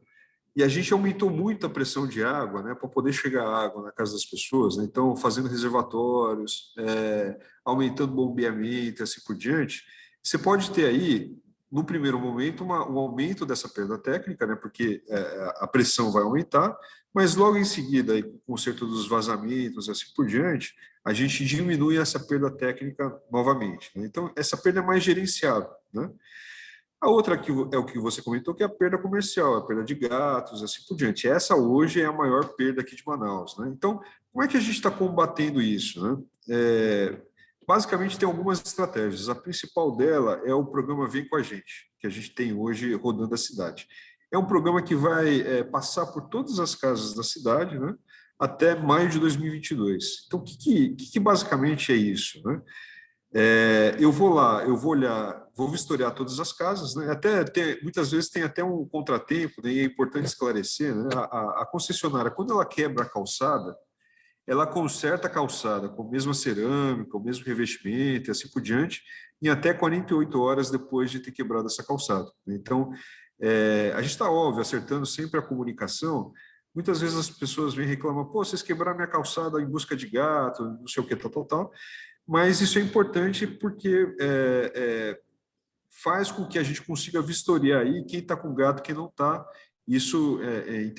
E a gente aumentou muito a pressão de água, né, para poder chegar água na casa das pessoas, né? Então, fazendo reservatórios, aumentando o bombeamento e assim por diante. Você pode ter aí, no primeiro momento, um aumento dessa perda técnica, né, porque a pressão vai aumentar, mas logo em seguida, aí, com o conserto dos vazamentos e assim por diante, a gente diminui essa perda técnica novamente, né? Então, essa perda é mais gerenciável, né? A outra que é o que você comentou, que é a perda comercial, a perda de gatos, assim por diante. Essa hoje é a maior perda aqui de Manaus, né? Então, como é que a gente está combatendo isso, né? Basicamente, tem algumas estratégias. A principal dela é o programa Vem com a Gente, que a gente tem hoje rodando a cidade. É um programa que vai passar por todas as casas da cidade, né, até maio de 2022. Então, o que basicamente é isso, né? Eu vou lá, eu vou olhar, vou vistoriar todas as casas, né? Muitas vezes tem até um contratempo, né? E é importante esclarecer, né? A concessionária, quando ela quebra a calçada, ela conserta a calçada com a mesma cerâmica, o mesmo revestimento e assim por diante, em até 48 horas depois de ter quebrado essa calçada. Então, a gente está, óbvio, acertando sempre a comunicação. Muitas vezes as pessoas vêm reclamar, pô, vocês quebraram minha calçada em busca de gato, não sei o que, tal. Mas isso é importante porque faz com que a gente consiga vistoriar aí quem está com gato, quem não está. Isso em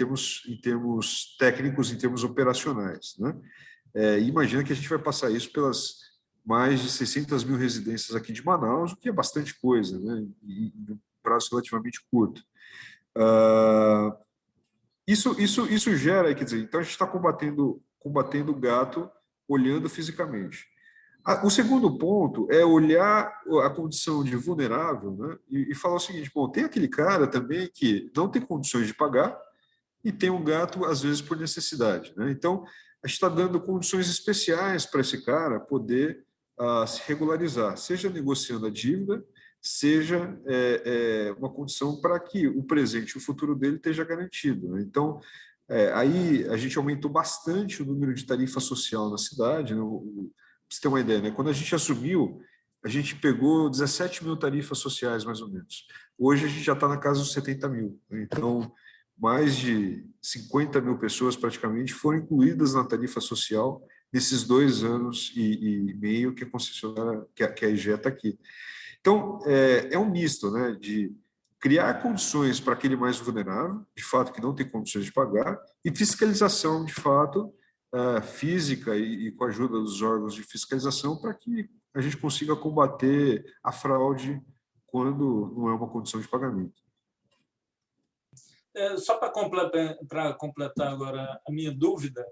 termos técnicos, em termos operacionais, né? Imagina que a gente vai passar isso pelas mais de 600 mil residências aqui de Manaus, o que é bastante coisa, né? Em um prazo relativamente curto. Isso gera, quer dizer, então a gente está combatendo o gato olhando fisicamente. O segundo ponto é olhar a condição de vulnerável, né, e falar o seguinte, bom, tem aquele cara também que não tem condições de pagar e tem um gato, às vezes, por necessidade, né? Então, a gente está dando condições especiais para esse cara poder se regularizar, seja negociando a dívida, seja uma condição para que o presente e o futuro dele esteja garantido, né? Então, aí a gente aumentou bastante o número de tarifa social na cidade, né? Para você ter uma ideia, né? Quando a gente assumiu, a gente pegou 17 mil tarifas sociais, mais ou menos. Hoje a gente já está na casa dos 70 mil. Então, mais de 50 mil pessoas praticamente foram incluídas na tarifa social nesses 2 anos e meio que a concessionária, que a EGE está aqui. Então, é um misto, né, de criar condições para aquele mais vulnerável, de fato, que não tem condições de pagar, e fiscalização, de fato, física e com a ajuda dos órgãos de fiscalização para que a gente consiga combater a fraude quando não é uma condição de pagamento. Só para completar agora a minha dúvida,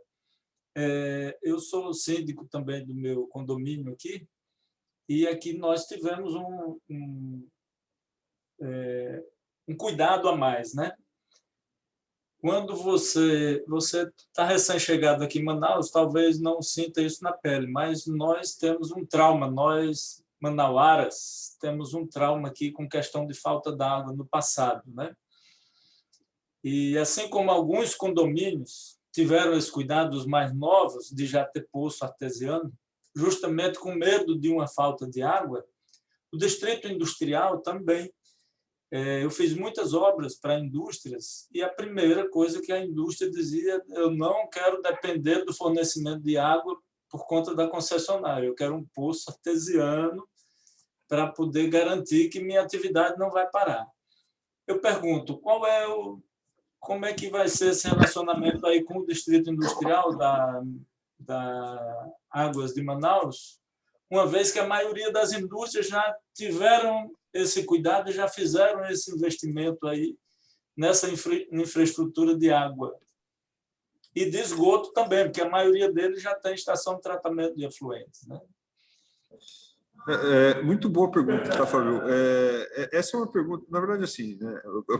eu sou síndico também do meu condomínio aqui, e aqui nós tivemos um cuidado a mais, né? Quando você está recém-chegado aqui em Manaus, talvez não sinta isso na pele, mas nós temos um trauma, nós, manauaras, temos um trauma aqui com questão de falta d'água no passado, né? E assim como alguns condomínios, tiveram esse cuidado, os mais novos, de já ter poço artesiano, justamente com medo de uma falta de água. O distrito industrial também. Eu fiz muitas obras para indústrias e a primeira coisa que a indústria dizia: eu não quero depender do fornecimento de água por conta da concessionária, eu quero um poço artesiano para poder garantir que minha atividade não vai parar. Eu pergunto, como é que vai ser esse relacionamento aí com o distrito industrial da Águas de Manaus, uma vez que a maioria das indústrias já tiveram esse cuidado e já fizeram esse investimento aí nessa infraestrutura de água e de esgoto também, porque a maioria deles já tem estação de tratamento de efluentes, né? Muito boa pergunta, tá, Fábio? Essa é uma pergunta, na verdade, assim, né, o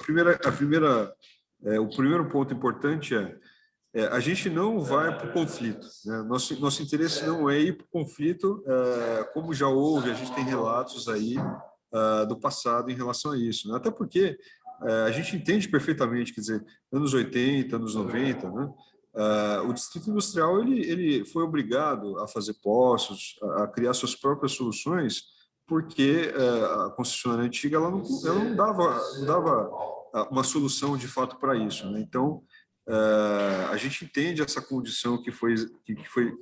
primeiro ponto importante a gente não vai para o conflito, né? Nosso interesse não é ir para o conflito, como já houve, a gente tem relatos aí do passado em relação a isso, né? Até porque a gente entende perfeitamente, quer dizer, anos 80, anos 90, né? O Distrito Industrial ele foi obrigado a fazer poços, a criar suas próprias soluções, porque a concessionária antiga ela não dava uma solução de fato para isso, né? Então, a gente entende essa condição que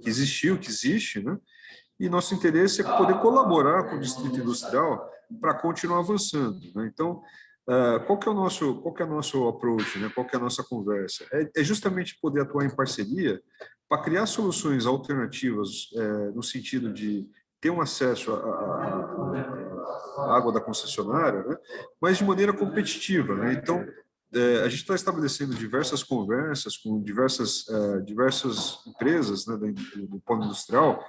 existiu, que existe, né? E nosso interesse é poder colaborar com o Distrito Industrial para continuar avançando, né? Então, qual que é o nosso approach, né? Qual que é a nossa conversa? É justamente poder atuar em parceria para criar soluções alternativas, no sentido de ter um acesso à água da concessionária, né? Mas de maneira competitiva, né? Então, a gente está estabelecendo diversas conversas com diversas empresas, né, do polo industrial,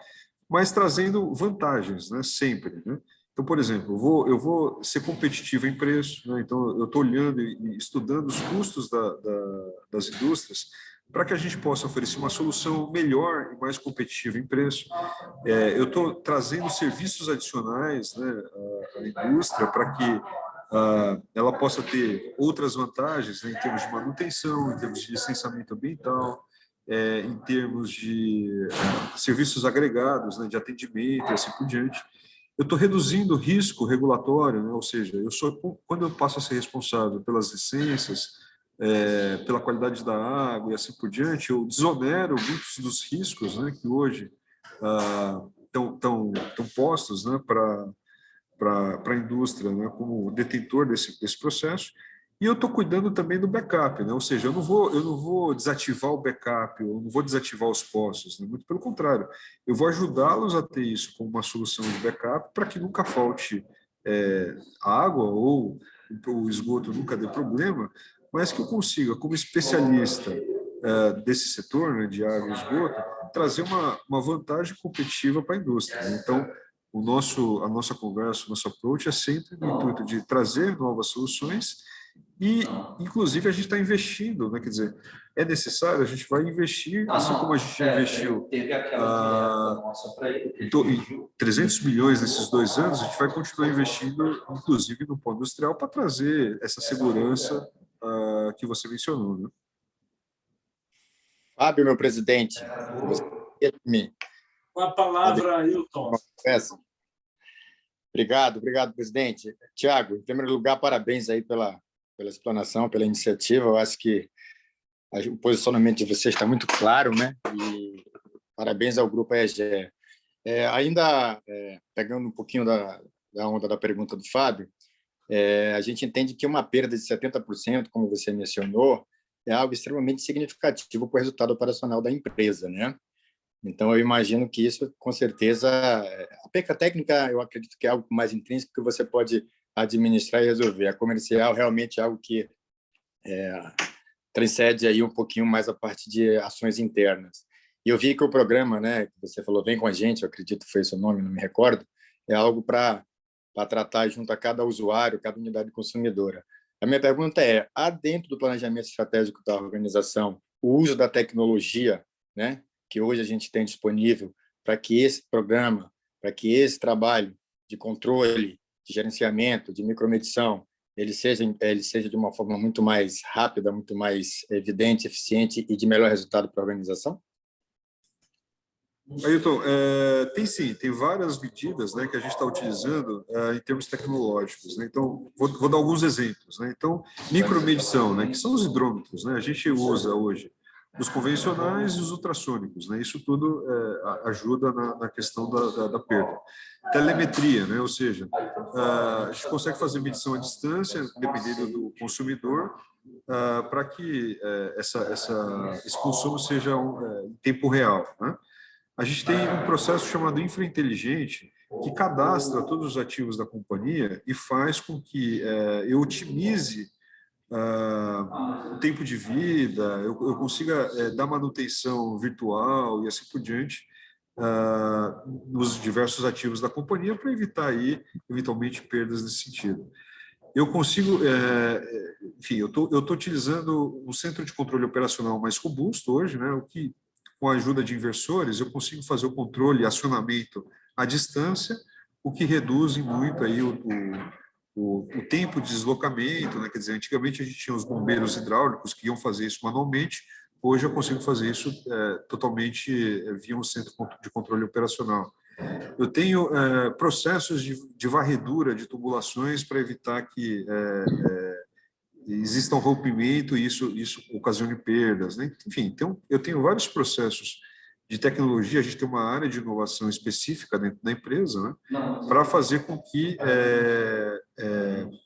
mas trazendo vantagens, né, sempre, né? Então, por exemplo, eu vou ser competitivo em preço, né? Então, eu estou olhando e estudando os custos das indústrias para que a gente possa oferecer uma solução melhor e mais competitiva em preço. Eu estou trazendo serviços adicionais, né, à indústria para que ela possa ter outras vantagens, né, em termos de manutenção, em termos de licenciamento ambiental, em termos de serviços agregados, né, de atendimento e assim por diante. Eu estou reduzindo o risco regulatório, né? Ou seja, quando eu passo a ser responsável pelas licenças, pela qualidade da água e assim por diante, eu desonero muitos dos riscos, né, que hoje estão postos, né, para a indústria, né, como detentor desse processo. E eu estou cuidando também do backup, né? Ou seja, eu não vou desativar o backup, eu não vou desativar os poços, né? Muito pelo contrário, eu vou ajudá-los a ter isso como uma solução de backup para que nunca falte água ou o esgoto nunca dê problema, mas que eu consiga, como especialista desse setor, né, de água e esgoto, trazer uma vantagem competitiva para a indústria, né? Então, a nossa conversa, o nosso approach é sempre no intuito de trazer novas soluções e, inclusive, a gente está investindo, né? Quer dizer, é necessário, a gente vai investir, assim como a gente já investiu em 300 milhões nesses 2 anos, a gente vai continuar investindo, inclusive, no polo industrial para trazer essa segurança que você mencionou, né? Fábio, meu presidente, com a palavra, Ailton. Obrigado, presidente. Tiago, em primeiro lugar, parabéns aí pela explanação, pela iniciativa. Eu acho que o posicionamento de vocês está muito claro, né? E parabéns ao Grupo EGE. Ainda pegando um pouquinho da onda da pergunta do Fábio, a gente entende que uma perda de 70%, como você mencionou, é algo extremamente significativo para o resultado operacional da empresa, né? Então, eu imagino que isso, com certeza, a perca técnica, eu acredito que é algo mais intrínseco que você pode administrar e resolver. A comercial realmente é algo que transcende aí um pouquinho mais a parte de ações internas. E eu vi que o programa, né, que você falou, Vem com a Gente, eu acredito que foi esse o nome, não me recordo, é algo para tratar junto a cada usuário, cada unidade consumidora. A minha pergunta há dentro do planejamento estratégico da organização o uso da tecnologia, né, que hoje a gente tem disponível para que esse programa, para que esse trabalho de controle, de gerenciamento, de micromedição, ele seja de uma forma muito mais rápida, muito mais evidente, eficiente e de melhor resultado para a organização? Ailton, tem sim, tem várias medidas, né, que a gente está utilizando em termos tecnológicos, né? Então, vou dar alguns exemplos, né? Então, micromedição, né, que são os hidrômetros, né? A gente usa hoje os convencionais e os ultrassônicos, né? Isso tudo ajuda na questão da perda. Telemetria, né? Ou seja, a gente consegue fazer medição à distância, dependendo do consumidor, para que esse consumo seja em tempo real, né? A gente tem um processo chamado infrainteligente, que cadastra todos os ativos da companhia e faz com que eu otimize o tempo de vida, eu consiga dar manutenção virtual e assim por diante nos diversos ativos da companhia para evitar aí, eventualmente, perdas nesse sentido. Eu consigo, enfim, eu estou utilizando um centro de controle operacional mais robusto hoje, né, o que, com a ajuda de inversores, eu consigo fazer o controle e acionamento à distância, o que reduz muito aí o tempo de deslocamento, né? Quer dizer, antigamente a gente tinha os bombeiros hidráulicos que iam fazer isso manualmente, hoje eu consigo fazer isso totalmente via um centro de controle operacional. Eu tenho processos de varredura de tubulações para evitar que exista um rompimento e isso ocasione perdas, né? Enfim, então, eu tenho vários processos de tecnologia, a gente tem uma área de inovação específica dentro da empresa, né, para fazer com que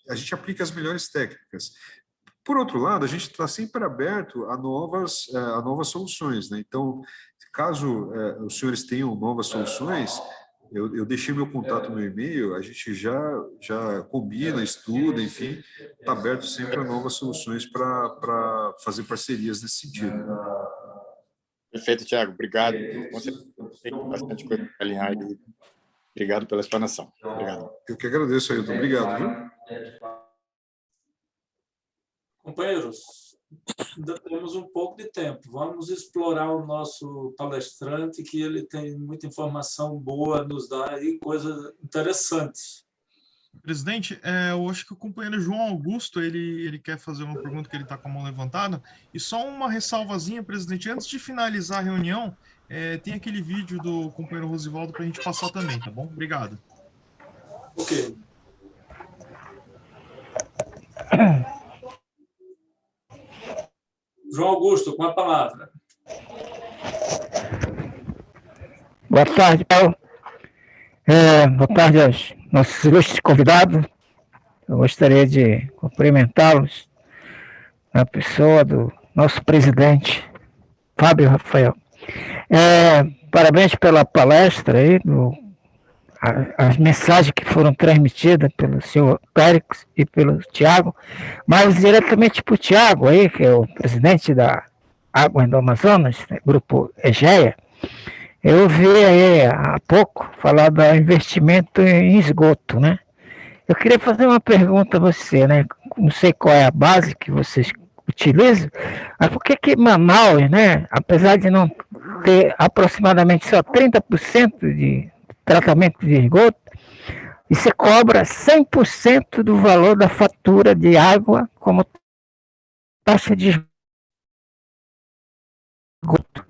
a gente aplique as melhores técnicas. Por outro lado, a gente está sempre aberto a novas soluções, né? Então, caso os senhores tenham novas soluções, eu deixei meu contato no e-mail, a gente já combina, estuda, enfim, está aberto sempre a novas soluções para fazer parcerias nesse sentido. Perfeito, Thiago. Obrigado. Tem bastante coisa para alinhar aí. Obrigado pela explanação. Obrigado. Eu que agradeço, Ailton. Obrigado, viu? Companheiros, ainda temos um pouco de tempo. Vamos explorar o nosso palestrante, que ele tem muita informação boa a nos dar aí, coisa interessante. Presidente, eu acho que o companheiro João Augusto, ele quer fazer uma pergunta, que ele está com a mão levantada. E só uma ressalvazinha, presidente, antes de finalizar a reunião, tem aquele vídeo do companheiro Rosivaldo para a gente passar também, tá bom? Obrigado. Ok. João Augusto, com a palavra. Boa tarde, Paulo. Boa tarde aos nossos ilustres convidados. Eu gostaria de cumprimentá-los na pessoa do nosso presidente, Fábio Rafael. Parabéns pela palestra aí, as mensagens que foram transmitidas pelo senhor Péricles e pelo Tiago, mas diretamente para o Tiago aí, que é o presidente da Águas do Amazonas, né, Grupo Egea. Eu ouvi aí há pouco falar do investimento em esgoto, né? Eu queria fazer uma pergunta a você, né? Não sei qual é a base que vocês utilizam, mas por que Manaus, né, apesar de não ter aproximadamente só 30% de tratamento de esgoto, e você cobra 100% do valor da fatura de água como taxa de esgoto?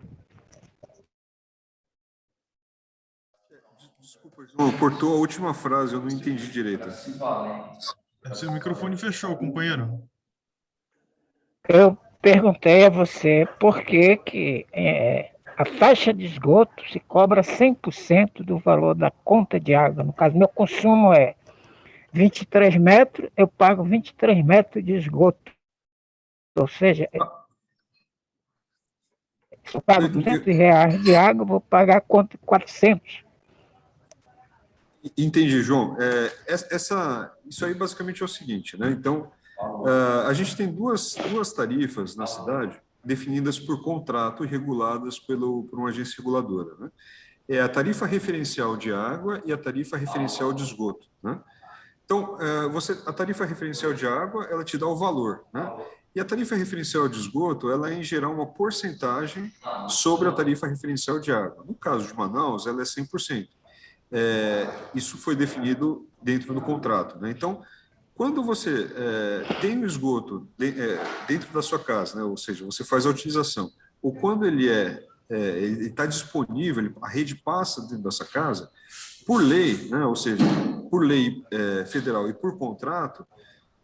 Desculpa, João, cortou a última frase, eu não entendi direito. Seu microfone fechou, companheiro. Eu perguntei a você por que a taxa de esgoto se cobra 100% do valor da conta de água. No caso, meu consumo é 23 metros, eu pago 23 metros de esgoto. Ou seja, se eu pago R$200 de água, eu vou pagar quanto? 400. Entendi, João. Isso aí basicamente é o seguinte, né? Então, a gente tem duas tarifas na cidade definidas por contrato e reguladas por uma agência reguladora, né? É a tarifa referencial de água e a tarifa referencial de esgoto, né? Então, a tarifa referencial de água, ela te dá o valor, né? E a tarifa referencial de esgoto, ela é, em geral, uma porcentagem sobre a tarifa referencial de água. No caso de Manaus, ela é 100%. Isso foi definido dentro do contrato, né? Então, Quando você tem o esgoto dentro da sua casa, né? Ou seja, você faz a utilização, ou quando ele está disponível, a rede passa dentro dessa casa, por lei, né? Ou seja, por lei federal e por contrato,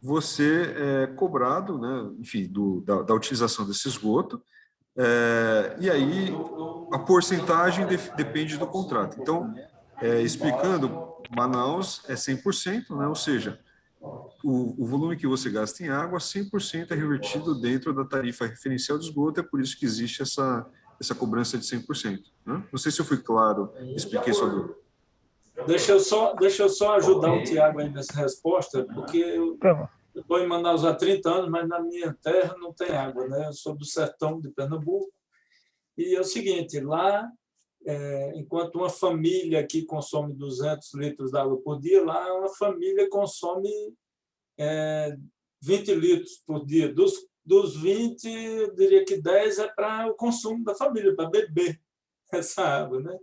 você é cobrado, né? Enfim, da utilização desse esgoto, e aí a porcentagem depende do contrato. Então, explicando, Manaus é 100%, né? Ou seja, o volume que você gasta em água, 100% é revertido dentro da tarifa referencial de esgoto, é por isso que existe essa cobrança de 100%. Né? Não sei se eu fui claro, expliquei sua dúvida. Deixa eu só ajudar o Tiago aí nessa resposta, porque eu estou em Manaus há 30 anos, mas na minha terra não tem água, né? Eu sou do sertão de Pernambuco. E é o seguinte, lá, enquanto uma família aqui consome 200 litros de água por dia, lá uma família consome 20 litros por dia. Dos 20, eu diria que 10 é para o consumo da família, para beber essa água, né?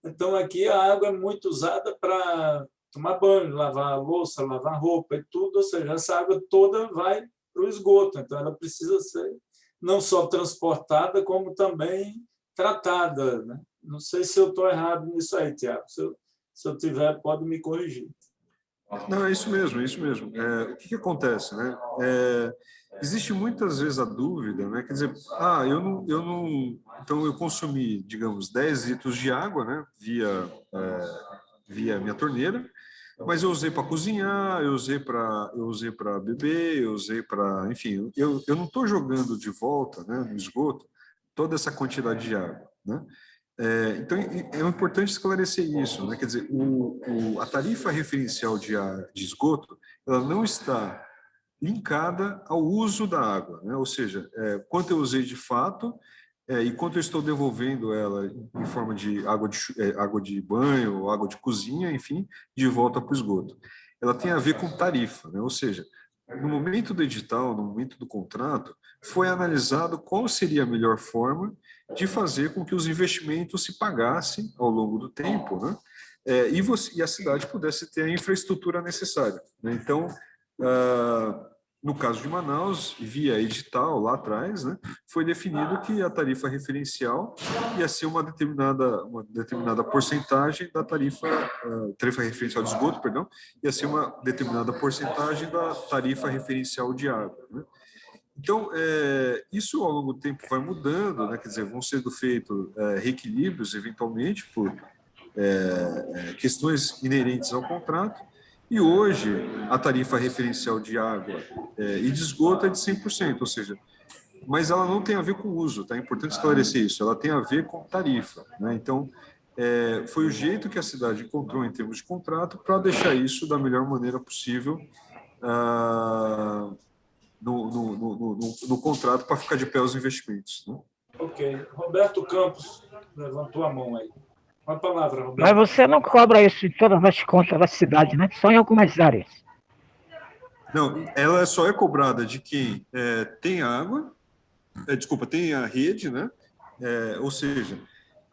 Então, aqui a água é muito usada para tomar banho, lavar a louça, lavar roupa e tudo, ou seja, essa água toda vai para o esgoto, então ela precisa ser não só transportada, como também tratada, né? Não sei se eu estou errado nisso aí, Tiago. Se eu tiver, pode me corrigir. Não, é isso mesmo, é isso mesmo. O que acontece, né? Existe muitas vezes a dúvida, né? Quer dizer, então eu consumi, digamos, 10 litros de água, né? Via minha torneira, mas eu usei para cozinhar, eu usei para beber, eu usei para, enfim, eu não estou jogando de volta, né, no esgoto toda essa quantidade de água, né? Então, é importante esclarecer isso, né? Quer dizer, a tarifa referencial de esgoto, ela não está linkada ao uso da água, né? Ou seja, quanto eu usei de fato e quanto eu estou devolvendo ela em forma de água de banho ou água de cozinha, enfim, de volta para o esgoto. Ela tem a ver com tarifa, né? Ou seja, no momento do edital, no momento do contrato, foi analisado qual seria a melhor forma de fazer com que os investimentos se pagassem ao longo do tempo, né? E a cidade pudesse ter a infraestrutura necessária, né? Então, no caso de Manaus, via edital lá atrás, né, foi definido que a tarifa referencial ia ser uma determinada porcentagem da tarifa referencial de esgoto, perdão, ia ser uma determinada porcentagem da tarifa referencial de água, né? Então, isso ao longo do tempo vai mudando, né? Quer dizer, vão sendo feitos reequilíbrios, eventualmente, por questões inerentes ao contrato, e hoje a tarifa referencial de água e de esgoto é de 100%, ou seja, mas ela não tem a ver com uso, tá? É importante esclarecer isso, ela tem a ver com tarifa, né? Então, foi o jeito que a cidade encontrou em termos de contrato para deixar isso da melhor maneira possível no contrato para ficar de pé os investimentos, né? Ok. Roberto Campos levantou a mão aí. Uma palavra, Roberto. Mas você não cobra isso em todas as contas da cidade, né? Só em algumas áreas. Não, ela só é cobrada de quem tem água, tem a rede, né? Ou seja,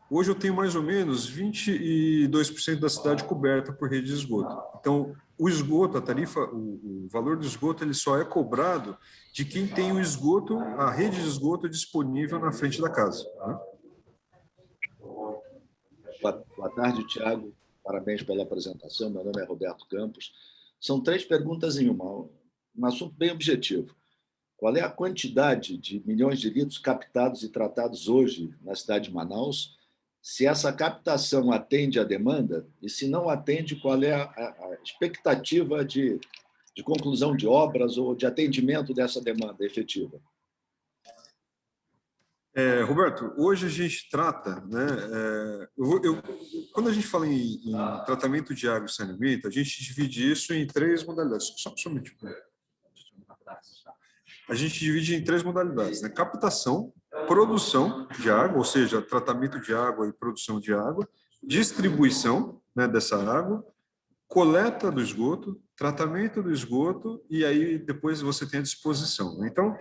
hoje eu tenho mais ou menos 22% da cidade coberta por rede de esgoto. Então, o esgoto, a tarifa, o valor do esgoto, ele só é cobrado de quem tem o esgoto, a rede de esgoto disponível na frente da casa, né? Boa tarde, Tiago. Parabéns pela apresentação. Meu nome é Roberto Campos. São 3 perguntas em uma. Um assunto bem objetivo. Qual é a quantidade de milhões de litros captados e tratados hoje na cidade de Manaus? Se essa captação atende à demanda e, se não atende, qual é a expectativa de conclusão de obras ou de atendimento dessa demanda efetiva? Roberto, hoje a gente trata, né? Quando a gente fala em tratamento de água e saneamento, a gente divide isso em 3 modalidades. Só um minutinho. A gente divide em 3 modalidades, né? Captação, produção de água, ou seja, tratamento de água e produção de água, distribuição, né, dessa água, coleta do esgoto, tratamento do esgoto e aí depois você tem a disposição, né? Então,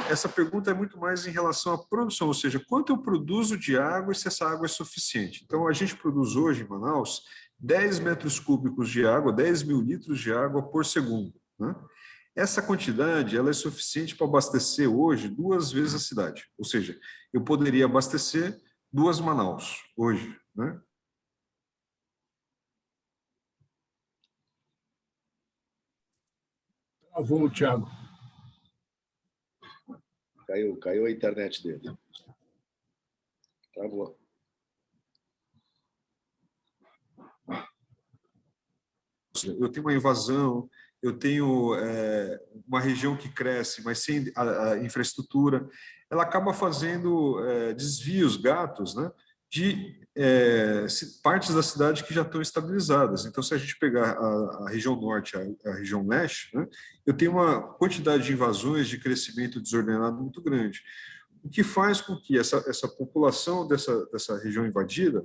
essa pergunta é muito mais em relação à produção, ou seja, quanto eu produzo de água e se essa água é suficiente. Então, a gente produz hoje em Manaus 10 metros cúbicos de água, 10 mil litros de água por segundo, né? Essa quantidade ela é suficiente para abastecer hoje 2 vezes a cidade. Ou seja, eu poderia abastecer 2 Manaus hoje, né? Travou, Thiago. Caiu a internet dele. Travou. Eu tenho uma invasão, eu tenho uma região que cresce, mas sem a infraestrutura, ela acaba fazendo desvios, gatos, né, de partes da cidade que já estão estabilizadas. Então, se a gente pegar a região norte, a região leste, né, eu tenho uma quantidade de invasões, de crescimento desordenado muito grande, o que faz com que essa população dessa região invadida,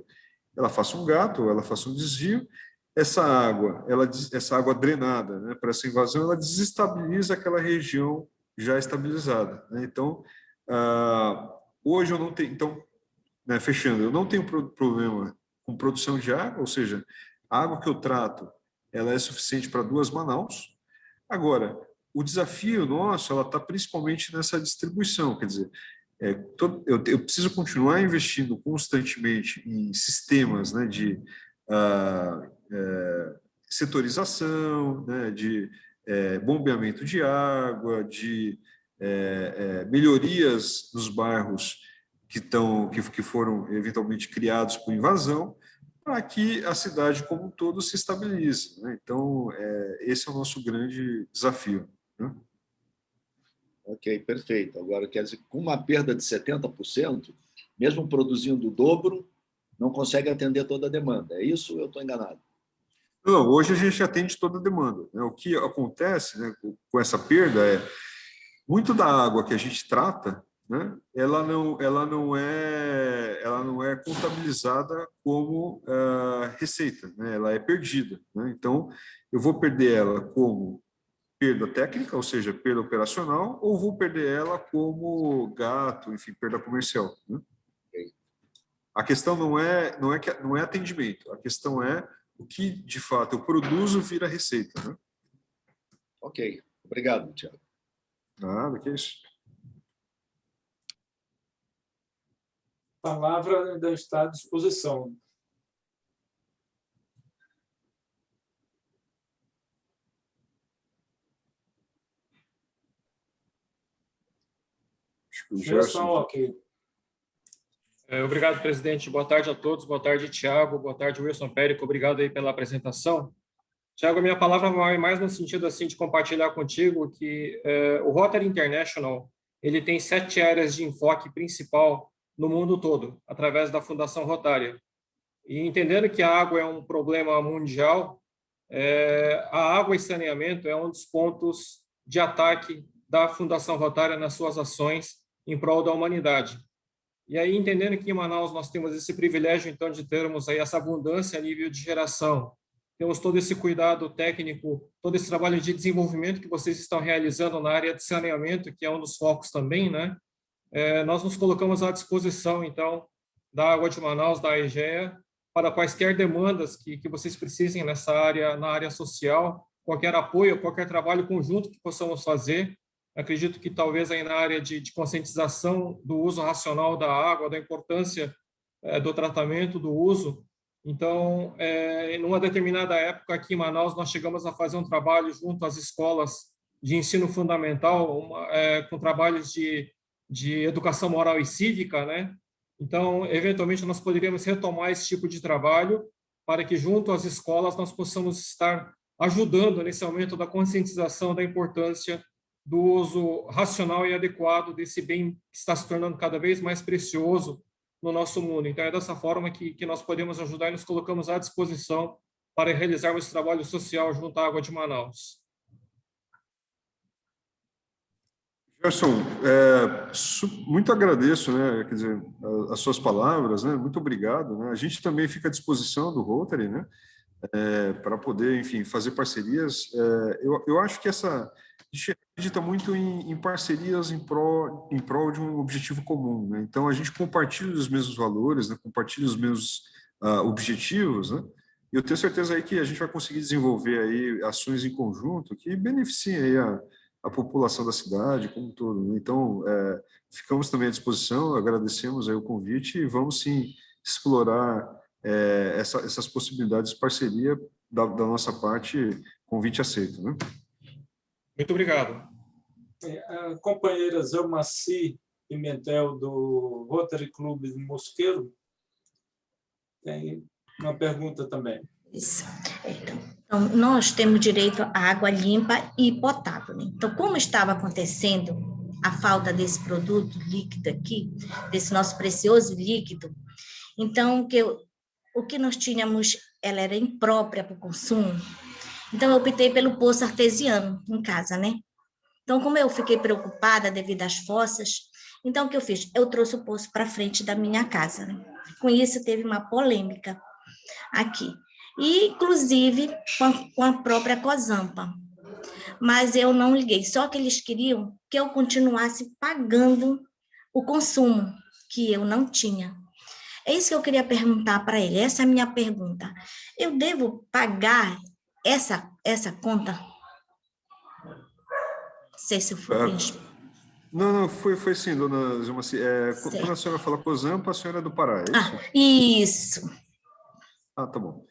ela faça um gato, ela faça um desvio. Essa água drenada, né, para essa invasão, ela desestabiliza aquela região já estabilizada, né? Então, hoje eu não tenho, então, né, fechando, eu não tenho problema com produção de água, ou seja, a água que eu trato, ela é suficiente para 2 Manaus. Agora, o desafio nosso, ela está principalmente nessa distribuição, quer dizer, eu preciso continuar investindo constantemente em sistemas, né, de setorização, né, de bombeamento de água, de melhorias nos bairros que foram eventualmente criados por invasão, para que a cidade como um todo se estabilize, né? Então, esse é o nosso grande desafio, né? Ok, perfeito. Agora, quer dizer, com uma perda de 70%, mesmo produzindo o dobro, não consegue atender toda a demanda. É isso ou eu estou enganado? Não, hoje a gente atende toda a demanda, né? O que acontece, né, com essa perda muito da água que a gente trata, né, ela não é contabilizada como receita, né? Ela é perdida, né? Então, eu vou perder ela como perda técnica, ou seja, perda operacional, ou vou perder ela como gato, enfim, perda comercial, né? A questão não é atendimento, a questão é o que, de fato, eu produzo vira receita, né? Ok. Obrigado, Thiago. Nada, que isso. A palavra ainda está à disposição. Gerson, ok. Obrigado, presidente. Boa tarde a todos. Boa tarde, Thiago. Boa tarde, Wilson Périco. Obrigado aí pela apresentação. Thiago, a minha palavra vai mais no sentido assim de compartilhar contigo que o Rotary International ele tem 7 áreas de enfoque principal no mundo todo, através da Fundação Rotária. E entendendo que a água é um problema mundial, a água e saneamento é um dos pontos de ataque da Fundação Rotária nas suas ações em prol da humanidade. E aí, entendendo que em Manaus nós temos esse privilégio, então, de termos aí essa abundância a nível de geração, temos todo esse cuidado técnico, todo esse trabalho de desenvolvimento que vocês estão realizando na área de saneamento, que é um dos focos também, né? Nós nos colocamos à disposição, então, da Água de Manaus, da AEGEA, para quaisquer demandas que vocês precisem nessa área, na área social, qualquer apoio, qualquer trabalho conjunto que possamos fazer. Acredito que talvez aí na área de conscientização do uso racional da água, da importância do tratamento, do uso. Então, em uma determinada época aqui em Manaus, nós chegamos a fazer um trabalho junto às escolas de ensino fundamental, com trabalhos de educação moral e cívica, né? Então, eventualmente, nós poderíamos retomar esse tipo de trabalho para que, junto às escolas, nós possamos estar ajudando nesse aumento da conscientização da importância do uso racional e adequado desse bem que está se tornando cada vez mais precioso no nosso mundo. Então, é dessa forma que nós podemos ajudar e nos colocamos à disposição para realizarmos esse trabalho social junto à Água de Manaus. Gerson, muito agradeço, né, quer dizer, as suas palavras, né, muito obrigado, né, a gente também fica à disposição do Rotary, né, para poder, enfim, fazer parcerias. Eu acho que a gente acredita muito em parcerias em prol de um objetivo comum, né, então a gente compartilha os mesmos valores, né, compartilha os mesmos objetivos, né, E eu tenho certeza aí que a gente vai conseguir desenvolver aí ações em conjunto que beneficiem aí a população da cidade como um todo, né? Então, ficamos também à disposição, agradecemos aí o convite e vamos sim explorar essas possibilidades de parceria da nossa parte, convite aceito, né? Muito obrigado. A companheira Zelmaci Pimentel, do Rotary Club de Mosqueiro, tem uma pergunta também. Isso. Então, nós temos direito à água limpa e potável, né? Então, como estava acontecendo a falta desse produto líquido aqui, desse nosso precioso líquido, então, o que nós tínhamos, ela era imprópria para o consumo, então eu optei pelo poço artesiano em casa, né? Então, como eu fiquei preocupada devido às fossas, então o que eu fiz? Eu trouxe o poço para frente da minha casa, né? Com isso, teve uma polêmica aqui. E, inclusive, com a própria Cozampa. Mas eu não liguei, só que eles queriam que eu continuasse pagando o consumo, que eu não tinha. É isso que eu queria perguntar para ele, essa é a minha pergunta. Eu devo pagar essa conta? Não sei se eu fui... Não, foi sim, dona Zelmaci. Quando a senhora fala Cozampa, a senhora é do Pará, é isso? Isso. Ah, tá bom.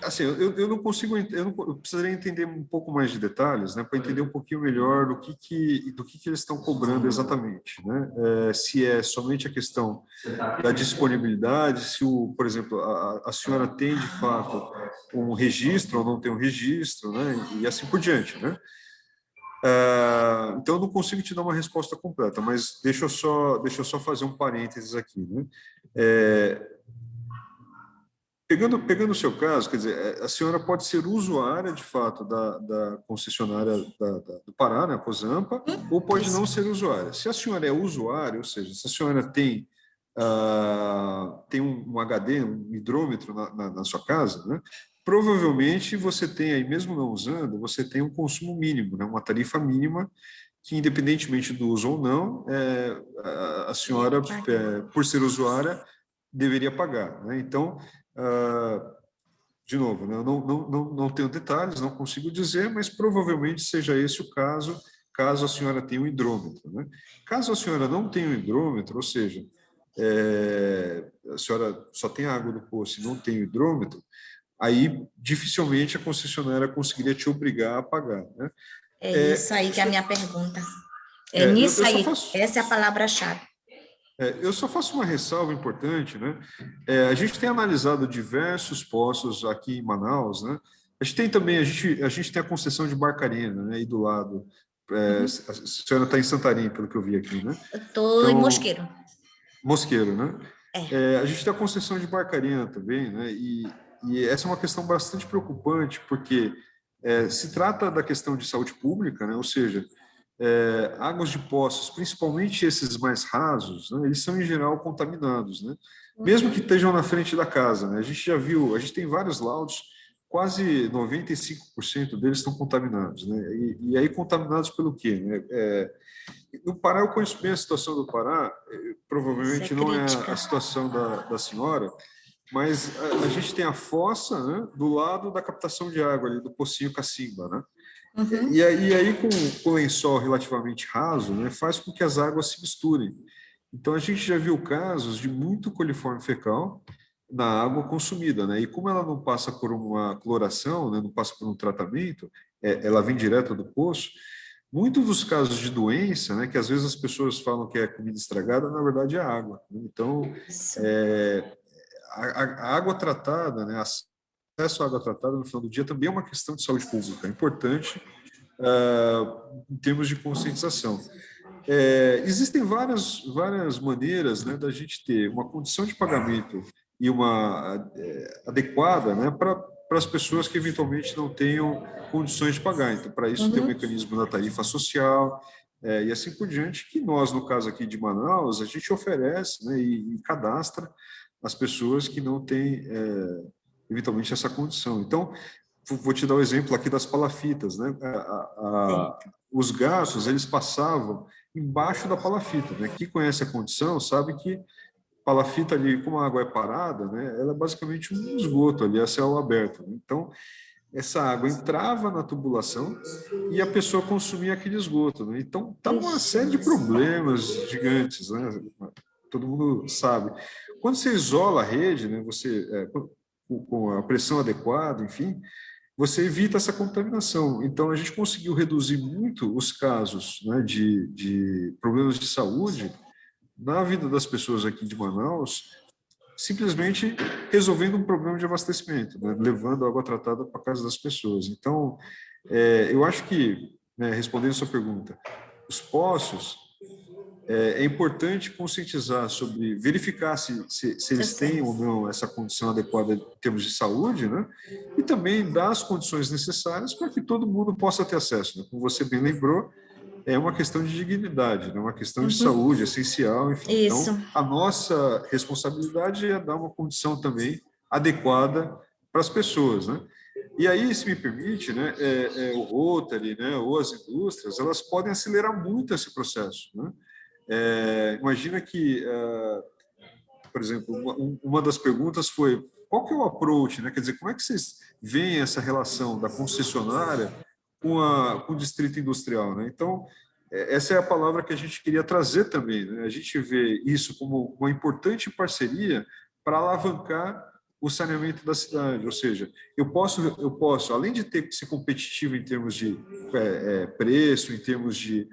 Assim, eu não consigo, eu precisaria entender um pouco mais de detalhes, né, para entender um pouquinho melhor do que eles estão cobrando exatamente, né? Se é somente a questão da disponibilidade, se por exemplo, a senhora tem de fato um registro ou não tem um registro, né? E assim por diante, né? Então, eu não consigo te dar uma resposta completa, mas deixa eu só fazer um parênteses aqui, né? Pegando o seu caso, quer dizer, a senhora pode ser usuária, de fato, da concessionária do Pará, né, a Cozampa, ou pode não ser usuária. Se a senhora é usuária, ou seja, se a senhora tem um HD, um hidrômetro na sua casa, né, provavelmente você tem aí, mesmo não usando, você tem um consumo mínimo, né, uma tarifa mínima, que independentemente do uso ou não, a senhora, por ser usuária, deveria pagar, né? Então, de novo, né, eu não tenho detalhes, não consigo dizer, mas provavelmente seja esse o caso a senhora tenha um hidrômetro, né? Caso a senhora não tenha um hidrômetro, ou seja, a senhora só tem água do poço e não tem o hidrômetro, aí dificilmente a concessionária conseguiria te obrigar a pagar, né? É isso aí que é a minha pergunta. É nisso aí, essa é a palavra-chave. Eu só faço uma ressalva importante, né? A gente tem analisado diversos poços aqui em Manaus, né? A gente tem também, a gente tem a concessão de Barcarena, né? Aí do lado. A senhora está em Santarém, pelo que eu vi aqui, né? Eu estou em Mosqueiro. Mosqueiro, né? A gente tem a concessão de Barcarena também, né? E essa é uma questão bastante preocupante, porque se trata da questão de saúde pública, né? Ou seja, águas de poços, principalmente esses mais rasos, né, eles são em geral contaminados, né? Mesmo que estejam na frente da casa, né? A gente já viu, a gente tem vários laudos, quase 95% deles estão contaminados, né? E aí contaminados pelo quê, né? No Pará, eu conheço bem a situação do Pará, provavelmente não é a situação da senhora, mas a gente tem a fossa, né, do lado da captação de água ali, do Pocinho Cacimba, né? E aí, com o lençol relativamente raso, né, faz com que as águas se misturem. Então, a gente já viu casos de muito coliforme fecal na água consumida, né? E como ela não passa por uma cloração, né, não passa por um tratamento, ela vem direto do poço, muitos dos casos de doença, né, que às vezes as pessoas falam que é comida estragada, na verdade é água, né? Então, a água tratada, né, acesso à água tratada no final do dia também é uma questão de saúde pública, é importante em termos de conscientização. Existem várias maneiras, né, da gente ter uma condição de pagamento e uma adequada, né, para as pessoas que eventualmente não tenham condições de pagar. Então, para isso tem o mecanismo da tarifa social e assim por diante, que nós, no caso aqui de Manaus, a gente oferece, né, e cadastra as pessoas que não têm eventualmente essa condição. Então, vou te dar o exemplo aqui das palafitas, né? Os gatos, eles passavam embaixo da palafita, né? Quem conhece a condição sabe que palafita ali, como a água é parada, né, ela é basicamente um esgoto ali, a céu aberto. Né? Então, essa água entrava na tubulação e a pessoa consumia aquele esgoto. Né? Então, tá uma série de problemas gigantes, né? Todo mundo sabe. Quando você isola a rede, né, com a pressão adequada, enfim, você evita essa contaminação. Então, a gente conseguiu reduzir muito os casos, né, de problemas de saúde na vida das pessoas aqui de Manaus, simplesmente resolvendo um problema de abastecimento, né, levando água tratada para a casa das pessoas. Então, eu acho que, né, respondendo a sua pergunta, os poços, é importante conscientizar sobre, verificar se eles têm ou não essa condição adequada em termos de saúde, né? E também dar as condições necessárias para que todo mundo possa ter acesso. Né? Como você bem lembrou, é uma questão de dignidade, né? Uma questão de saúde essencial, enfim. Isso. Então, a nossa responsabilidade é dar uma condição também adequada para as pessoas, né? E aí, se me permite, né, o Rotary, né, ou as indústrias, elas podem acelerar muito esse processo, né? Imagina que, por exemplo, uma das perguntas foi qual que é o approach, né? Quer dizer, como é que vocês veem essa relação da concessionária com o distrito industrial, né? Então, essa é a palavra que a gente queria trazer também, né? A gente vê isso como uma importante parceria para alavancar o saneamento da cidade, ou seja, eu posso, além de ter que ser competitivo em termos de preço, em termos de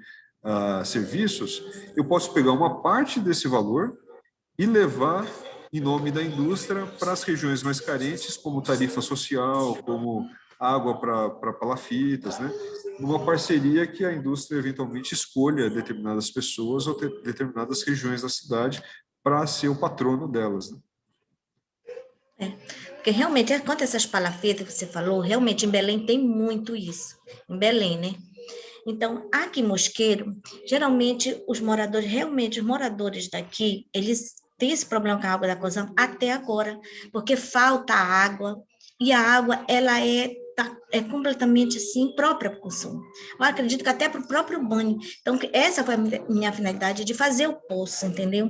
serviços, eu posso pegar uma parte desse valor e levar em nome da indústria para as regiões mais carentes, como tarifa social, como água para palafitas, né? Uma parceria que a indústria eventualmente escolha determinadas pessoas ou determinadas regiões da cidade para ser o patrono delas, né? Porque realmente, quanto a essas palafitas que você falou, realmente em Belém tem muito isso. Em Belém, né? Então, aqui em Mosqueiro, geralmente os moradores daqui, eles têm esse problema com a água da Cozam até agora, porque falta água, e a água, ela é completamente assim, imprópria para o consumo. Eu acredito que até para o próprio banho. Então, essa foi a minha finalidade de fazer o poço, entendeu?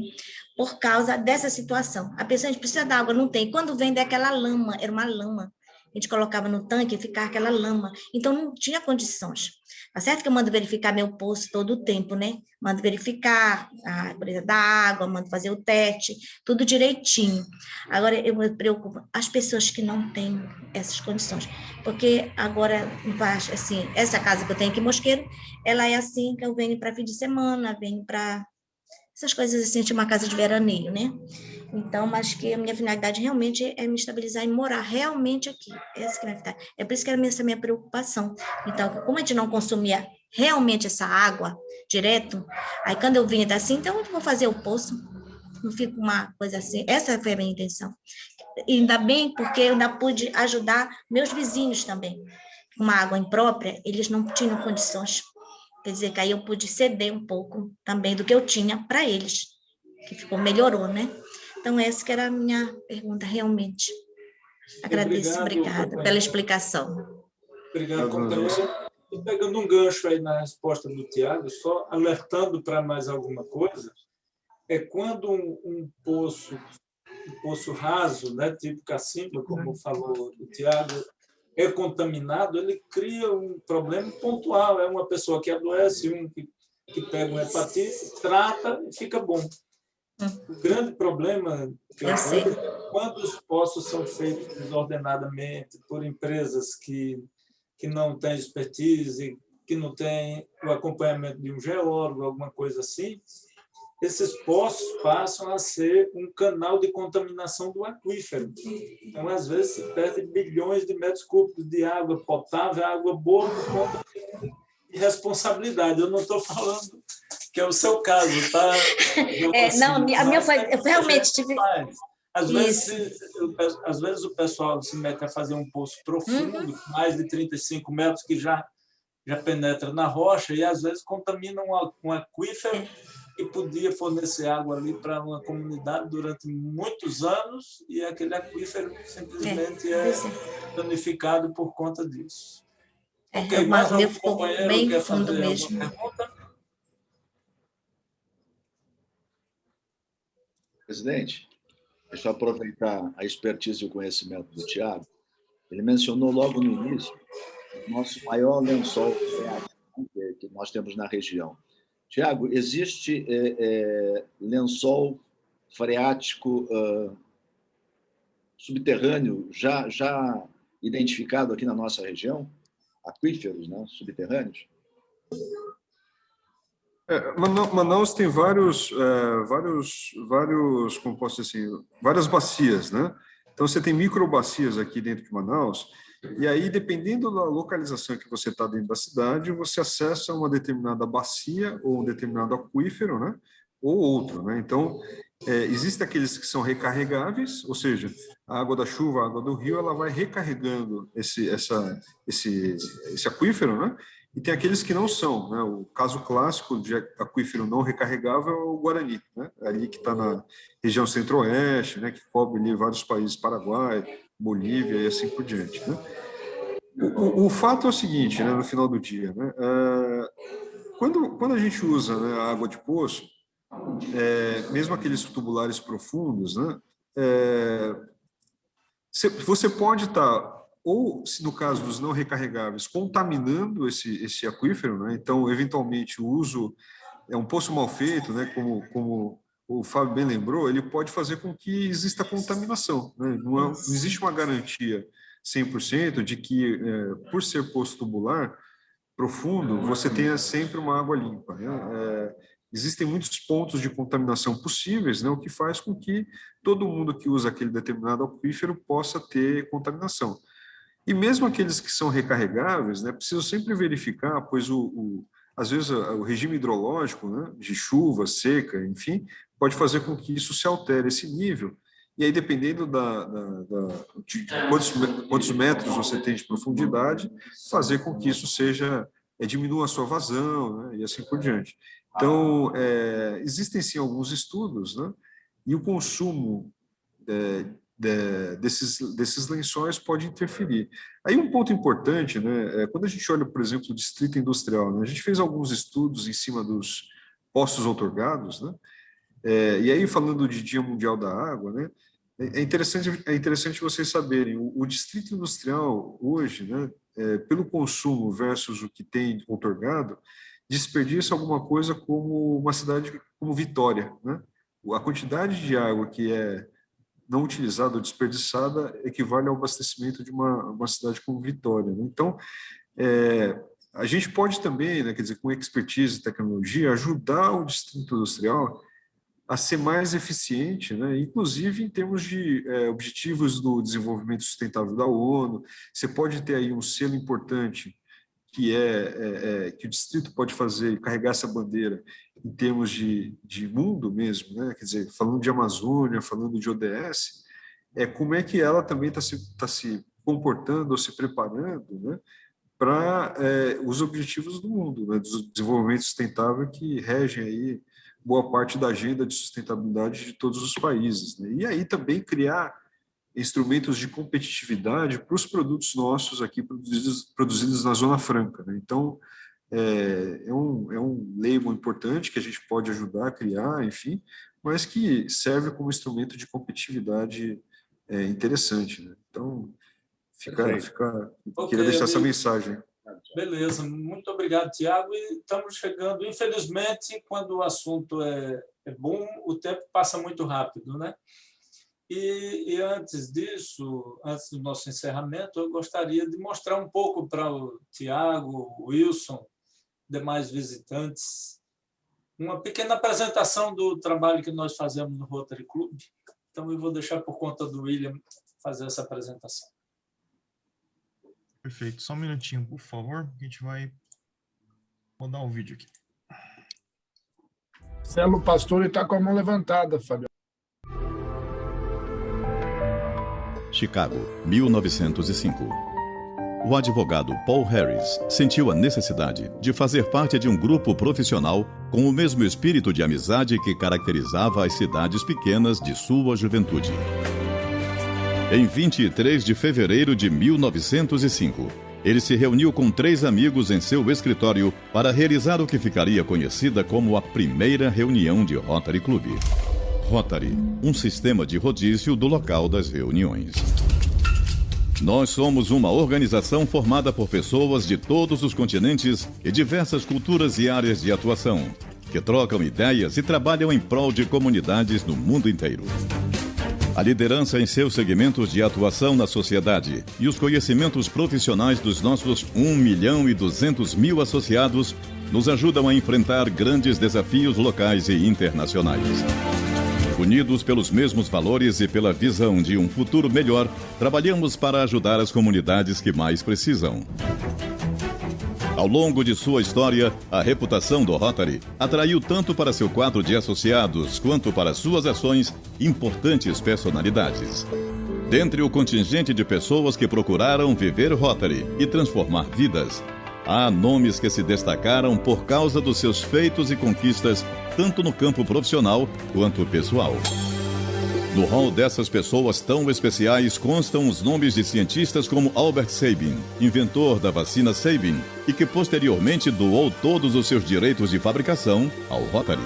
Por causa dessa situação. A pessoa, a gente precisa da água, não tem. Quando vem daquela lama, era uma lama, a gente colocava no tanque e ficava aquela lama. Então, não tinha condições. Tá certo que eu mando verificar meu poço todo o tempo, né? Mando verificar a pureza da água, mando fazer o teste, tudo direitinho. Agora, eu me preocupo as pessoas que não têm essas condições. Porque agora, assim, essa casa que eu tenho aqui em Mosqueiro, ela é assim que eu venho para fim de semana, venho para essas coisas assim, de uma casa de veraneio, né? Então, mas que a minha finalidade realmente é me estabilizar e morar realmente aqui. Essa que é a minha finalidade. É por isso que era essa minha preocupação. Então, como a gente não consumia realmente essa água direto, aí quando eu vinha assim, então eu vou fazer o poço, não fica uma coisa assim. Essa foi a minha intenção. E ainda bem, porque eu ainda pude ajudar meus vizinhos também. Uma água imprópria, eles não tinham condições. Quer dizer, que aí eu pude ceder um pouco também do que eu tinha para eles, que melhorou, né? Então, essa que era a minha pergunta, realmente. Agradeço, obrigada pela explicação. Obrigado, companheiro. E pegando um gancho aí na resposta do Tiago, só alertando para mais alguma coisa, quando um poço raso, né, tipo cacimba, como falou o Tiago, é contaminado, ele cria um problema pontual. É uma pessoa que adoece, que pega uma hepatite, trata e fica bom. O grande problema que eu vejo é quando os poços são feitos desordenadamente por empresas que não têm expertise, que não têm o acompanhamento de um geólogo, alguma coisa assim, esses poços passam a ser um canal de contaminação do aquífero. Então, às vezes, se perde bilhões de metros cúbicos de água potável, água boa, por conta de responsabilidade. Eu não estou falando que é o seu caso, tá? Não, a minha foi... Eu realmente tive... Às vezes o pessoal se mete a fazer um poço profundo, mais de 35 metros, que já penetra na rocha, e às vezes contamina um aquífero que podia fornecer água ali para uma comunidade durante muitos anos, e aquele aquífero simplesmente é danificado por conta disso. Ok, mais algum companheiro quer fazer alguma pergunta? Presidente, deixa eu aproveitar a expertise e o conhecimento do Tiago. Ele mencionou logo no início o nosso maior lençol freático que nós temos na região. Tiago, existe lençol freático subterrâneo já identificado aqui na nossa região? Aquíferos, né? Subterrâneos? Manaus tem vários, como posso dizer assim, várias bacias, né? Então, você tem microbacias aqui dentro de Manaus, e aí, dependendo da localização que você está dentro da cidade, você acessa uma determinada bacia ou um determinado aquífero, né? Ou outro, né? Então, existem aqueles que são recarregáveis, ou seja, a água da chuva, a água do rio, ela vai recarregando esse aquífero, né? E tem aqueles que não são, né? O caso clássico de aquífero não recarregável é o Guarani, né? Ali que está na região centro-oeste, né? Que cobre ali vários países, Paraguai, Bolívia e assim por diante, né? O fato é o seguinte, né? No final do dia, né? Quando a gente usa, né, a água de poço, mesmo aqueles tubulares profundos, né? Você pode estar, ou, no caso dos não recarregáveis, contaminando esse aquífero, né? Então, eventualmente, o uso é um poço mal feito, né? Como o Fábio bem lembrou, ele pode fazer com que exista contaminação, né? Não existe uma garantia 100% de que, por ser poço tubular profundo, você tenha sempre uma água limpa, né? Existem muitos pontos de contaminação possíveis, né? O que faz com que todo mundo que usa aquele determinado aquífero possa ter contaminação. E mesmo aqueles que são recarregáveis, né, preciso sempre verificar, pois às vezes o regime hidrológico, né, de chuva, seca, enfim, pode fazer com que isso se altere esse nível. E aí, dependendo de quantos metros você tem de profundidade, fazer com que isso diminua a sua vazão, né, e assim por diante. Então, existem sim alguns estudos, né, e o consumo desses lençóis pode interferir. Aí um ponto importante, né, quando a gente olha, por exemplo, o distrito industrial, né, a gente fez alguns estudos em cima dos poços outorgados, né, e aí falando de Dia Mundial da Água, né, é interessante vocês saberem, o distrito industrial hoje, né, pelo consumo versus o que tem outorgado, desperdiça alguma coisa como uma cidade como Vitória, né? A quantidade de água que é não utilizada ou desperdiçada equivale ao abastecimento de uma cidade como Vitória, né? Então, a gente pode também, né, quer dizer, com expertise e tecnologia, ajudar o distrito industrial a ser mais eficiente, né? Inclusive em termos de objetivos do desenvolvimento sustentável da ONU. Você pode ter aí um selo importante que que o distrito pode fazer e carregar essa bandeira em termos de mundo mesmo, né? Quer dizer, falando de Amazônia, falando de ODS, como é que ela também está se comportando ou se preparando, né, para os objetivos do mundo, né, do desenvolvimento sustentável que regem aí boa parte da agenda de sustentabilidade de todos os países, né? E aí também criar instrumentos de competitividade para os produtos nossos aqui produzidos na Zona Franca, né? Então, é um label importante que a gente pode ajudar a criar, enfim, mas que serve como instrumento de competitividade interessante, né? Então, queria deixar essa mensagem. Beleza, muito obrigado, Tiago. E estamos chegando, infelizmente, quando o assunto é bom, o tempo passa muito rápido, né? E antes disso, antes do nosso encerramento, eu gostaria de mostrar um pouco para o Tiago, o Wilson, demais visitantes, uma pequena apresentação do trabalho que nós fazemos no Rotary Club. Então, eu vou deixar por conta do William fazer essa apresentação. Perfeito. Só um minutinho, por favor. A gente vai rodar o vídeo aqui. Celo Pastor está com a mão levantada, Fábio. Chicago, 1905. O advogado Paul Harris sentiu a necessidade de fazer parte de um grupo profissional com o mesmo espírito de amizade que caracterizava as cidades pequenas de sua juventude. Em 23 de fevereiro de 1905, ele se reuniu com 3 amigos em seu escritório para realizar o que ficaria conhecida como a primeira reunião de Rotary Club. Rotary, um sistema de rodízio do local das reuniões. Nós somos uma organização formada por pessoas de todos os continentes e diversas culturas e áreas de atuação, que trocam ideias e trabalham em prol de comunidades no mundo inteiro. A liderança em seus segmentos de atuação na sociedade e os conhecimentos profissionais dos nossos 1.200.000 associados nos ajudam a enfrentar grandes desafios locais e internacionais. Unidos pelos mesmos valores e pela visão de um futuro melhor, trabalhamos para ajudar as comunidades que mais precisam. Ao longo de sua história, a reputação do Rotary atraiu tanto para seu quadro de associados quanto para suas ações importantes personalidades. Dentre o contingente de pessoas que procuraram viver Rotary e transformar vidas, há nomes que se destacaram por causa dos seus feitos e conquistas, tanto no campo profissional quanto pessoal. No hall dessas pessoas tão especiais constam os nomes de cientistas como Albert Sabin, inventor da vacina Sabin, e que posteriormente doou todos os seus direitos de fabricação ao Rotary.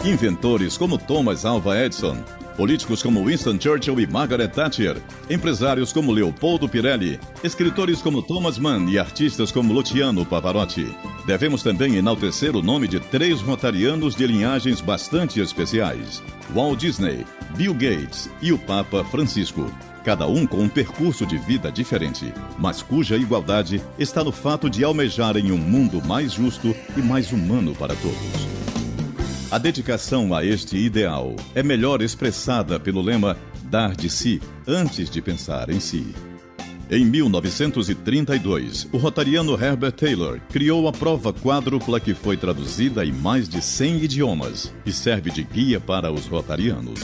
Inventores como Thomas Alva Edison, políticos como Winston Churchill e Margaret Thatcher, empresários como Leopoldo Pirelli, escritores como Thomas Mann e artistas como Luciano Pavarotti. Devemos também enaltecer o nome de 3 rotarianos de linhagens bastante especiais: Walt Disney, Bill Gates e o Papa Francisco. Cada um com um percurso de vida diferente, mas cuja igualdade está no fato de almejarem um mundo mais justo e mais humano para todos. A dedicação a este ideal é melhor expressada pelo lema dar de si antes de pensar em si. Em 1932, o rotariano Herbert Taylor criou a prova quádrupla que foi traduzida em mais de 100 idiomas e serve de guia para os rotarianos.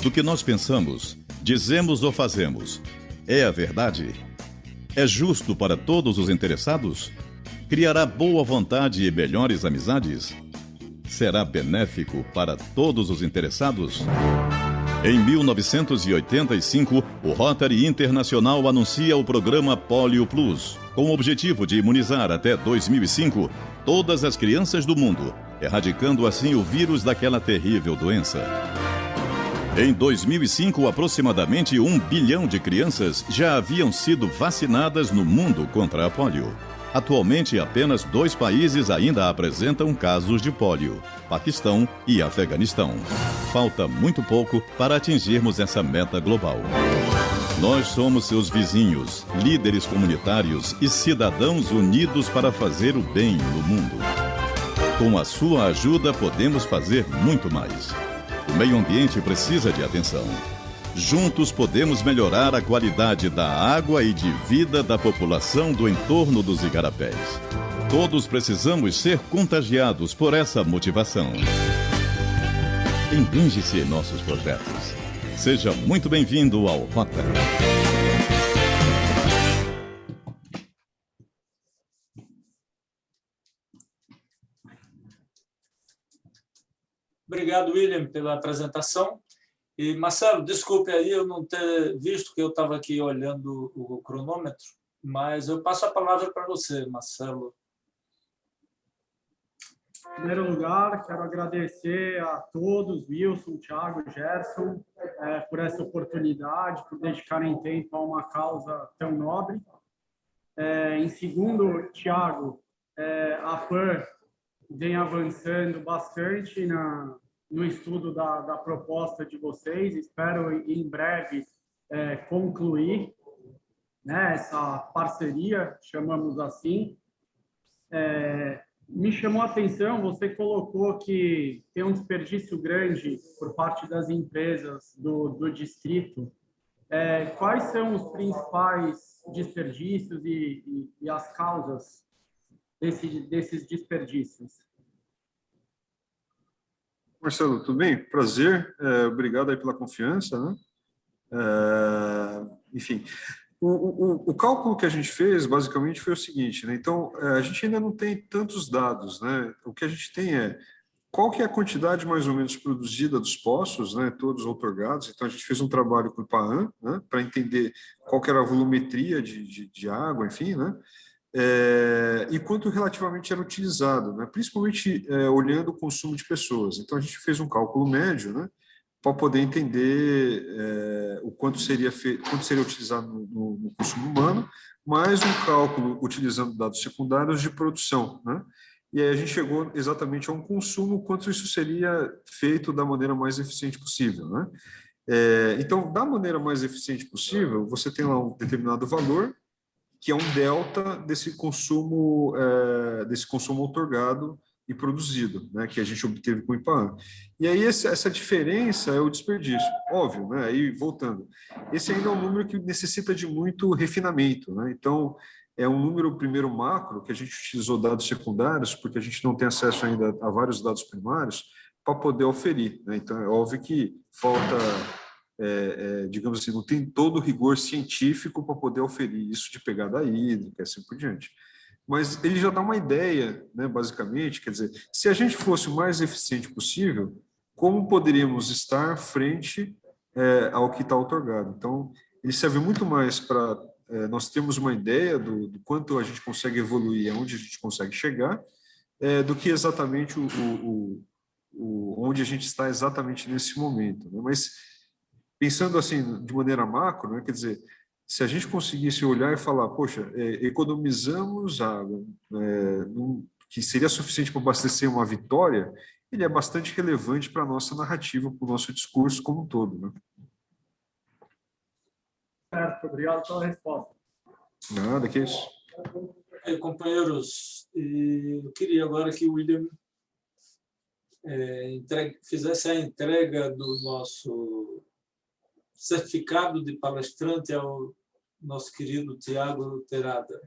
Do que nós pensamos, dizemos ou fazemos, é a verdade? É justo para todos os interessados? Criará boa vontade e melhores amizades? Será benéfico para todos os interessados? Em 1985, o Rotary Internacional anuncia o programa Polio Plus, com o objetivo de imunizar até 2005 todas as crianças do mundo, erradicando assim o vírus daquela terrível doença. Em 2005, aproximadamente 1 bilhão de crianças já haviam sido vacinadas no mundo contra a polio. Atualmente, apenas 2 países ainda apresentam casos de pólio: Paquistão e Afeganistão. Falta muito pouco para atingirmos essa meta global. Nós somos seus vizinhos, líderes comunitários e cidadãos unidos para fazer o bem no mundo. Com a sua ajuda, podemos fazer muito mais. O meio ambiente precisa de atenção. Juntos podemos melhorar a qualidade da água e de vida da população do entorno dos igarapés. Todos precisamos ser contagiados por essa motivação. Enganje-se em nossos projetos. Seja muito bem-vindo ao Rotary. Obrigado, William, pela apresentação. E, Marcelo, desculpe aí eu não ter visto, que eu estava aqui olhando o cronômetro, mas eu passo a palavra para você, Marcelo. Em primeiro lugar, quero agradecer a todos, Wilson, Thiago, Gerson, por essa oportunidade, por dedicarem tempo a uma causa tão nobre. Em segundo, Thiago, a PAN vem avançando bastante no estudo da proposta de vocês. Espero, em breve, concluir, né, essa parceria, chamamos assim. Me chamou a atenção, você colocou que tem um desperdício grande por parte das empresas do distrito. Quais são os principais desperdícios e as causas desses desperdícios? Marcelo, tudo bem? Prazer. Obrigado aí pela confiança, né? Enfim, o cálculo que a gente fez, basicamente, foi o seguinte, né? Então, a gente ainda não tem tantos dados, né? O que a gente tem qual que é a quantidade, mais ou menos, produzida dos poços, né? Todos outorgados. Então, a gente fez um trabalho com o IPAAN, né? Para entender qual que era a volumetria de água, enfim, né? e quanto relativamente era utilizado, né? Principalmente olhando o consumo de pessoas. Então, a gente fez um cálculo médio, né? Para poder entender o quanto seria utilizado no consumo humano, mais um cálculo utilizando dados secundários de produção, né? E aí a gente chegou exatamente a um consumo, quanto isso seria feito da maneira mais eficiente possível, né? Então, da maneira mais eficiente possível, você tem lá um determinado valor, que é um delta desse consumo outorgado e produzido, né, que a gente obteve com o IPAAN. E aí essa diferença é o desperdício, óbvio, né? Aí voltando, esse ainda é um número que necessita de muito refinamento, né? Então é um número primeiro macro que a gente utilizou dados secundários porque a gente não tem acesso ainda a vários dados primários para poder oferir, né? Então é óbvio que falta digamos assim, não tem todo o rigor científico para poder oferir isso de pegada hídrica e assim por diante. Mas ele já dá uma ideia, né, basicamente, quer dizer, se a gente fosse o mais eficiente possível, como poderíamos estar frente ao que está outorgado. Então, ele serve muito mais para nós termos uma ideia do quanto a gente consegue evoluir, aonde a gente consegue chegar, do que exatamente onde a gente está exatamente nesse momento, né? Mas, pensando assim, de maneira macro, né, quer dizer, se a gente conseguisse olhar e falar, poxa, economizamos água, que seria suficiente para abastecer uma vitória, ele é bastante relevante para a nossa narrativa, para o nosso discurso como um todo, né? Certo, obrigado pela resposta. Nada, que isso. Companheiros, eu queria agora que o William fizesse a entrega do nosso certificado de palestrante ao nosso querido Tiago Terada.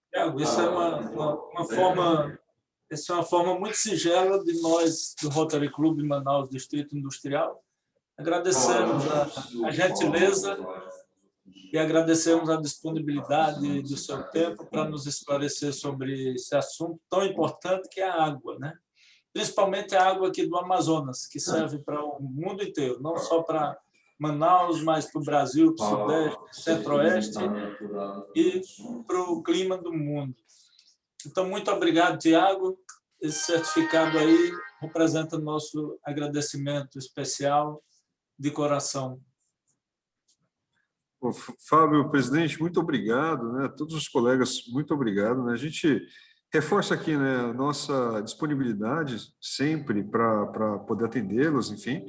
Tiago, isso é uma forma muito singela de nós, do Rotary Club Manaus Distrito Industrial, agradecemos a gentileza e agradecemos a disponibilidade do seu tempo para nos esclarecer sobre esse assunto tão importante que é a água, né? Principalmente a água aqui do Amazonas, que serve para o mundo inteiro, não só para Manaus, mas para o Brasil, para o Sudeste, Centro-Oeste e para o clima do mundo. Então, muito obrigado, Tiago. Esse certificado aí representa nosso agradecimento especial de coração. Fábio, presidente, muito obrigado, né? Todos os colegas, muito obrigado, né? A gente reforça aqui, né, a nossa disponibilidade sempre para poder atendê-los, enfim.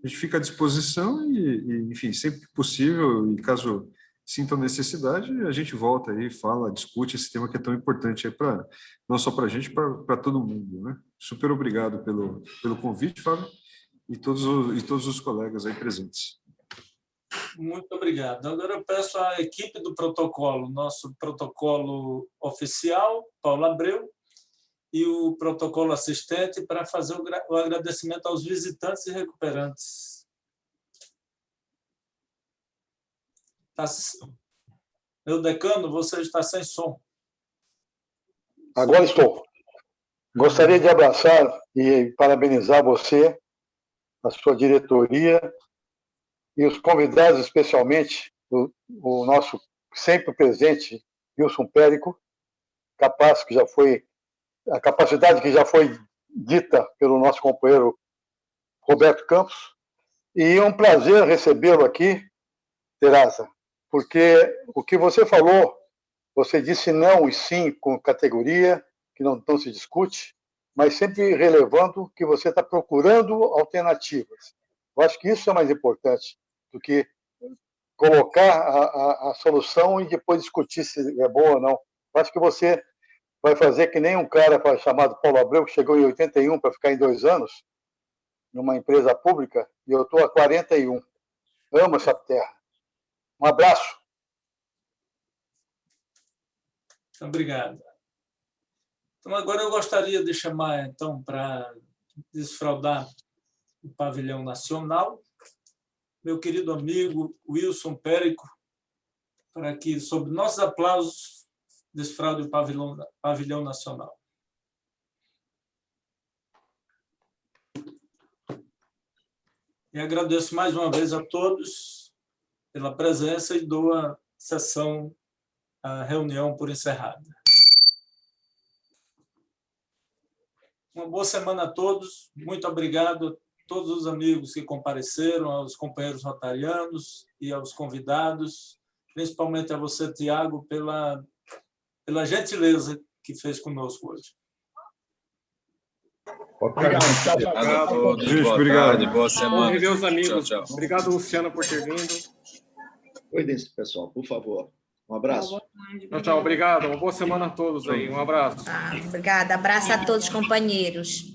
A gente fica à disposição e, enfim, sempre que possível, e caso sintam necessidade, a gente volta aí, fala, discute esse tema que é tão importante aí não só para a gente, para todo mundo, né? Super obrigado pelo convite, Fábio, e todos os colegas aí presentes. Muito obrigado. Agora eu peço à equipe do protocolo, nosso protocolo oficial, Paulo Abreu, e o protocolo assistente para fazer o agradecimento aos visitantes e recuperantes. Meu decano, você está sem som. Agora estou. Gostaria de abraçar e parabenizar você, a sua diretoria e os convidados, especialmente o nosso sempre presente Wilson Périco, a capacidade que já foi dita pelo nosso companheiro Roberto Campos. E é um prazer recebê-lo aqui, Terasa, porque o que você falou, você disse não e sim com categoria, que não se discute, mas sempre relevando que você está procurando alternativas. Eu acho que isso é mais importante do que colocar a solução e depois discutir se é boa ou não. Eu acho que você vai fazer que nem um cara chamado Paulo Abreu, que chegou em 81 para ficar em 2 anos, numa empresa pública, e eu estou há 41. Amo essa terra. Um abraço. Obrigado. Então, agora eu gostaria de chamar, então, para desfraudar o pavilhão nacional, meu querido amigo Wilson Périco, para que, sob nossos aplausos, desfraude o pavilhão nacional. E agradeço mais uma vez a todos pela presença e dou a sessão, a reunião por encerrada. Uma boa semana a todos. Muito obrigado a todos os amigos que compareceram, aos companheiros rotarianos e aos convidados, principalmente a você, Tiago, pela gentileza que fez conosco hoje. Obrigado a todos. Gente, Boa obrigado. tarde, boa semana. Rever os amigos. Tchau, tchau. Obrigado, Luciano, por ter vindo. Cuidem-se, pessoal, por favor. Um abraço. Tchau, tchau. Obrigado. Uma boa semana a todos aí. Um abraço. Obrigada. Abraço a todos, companheiros.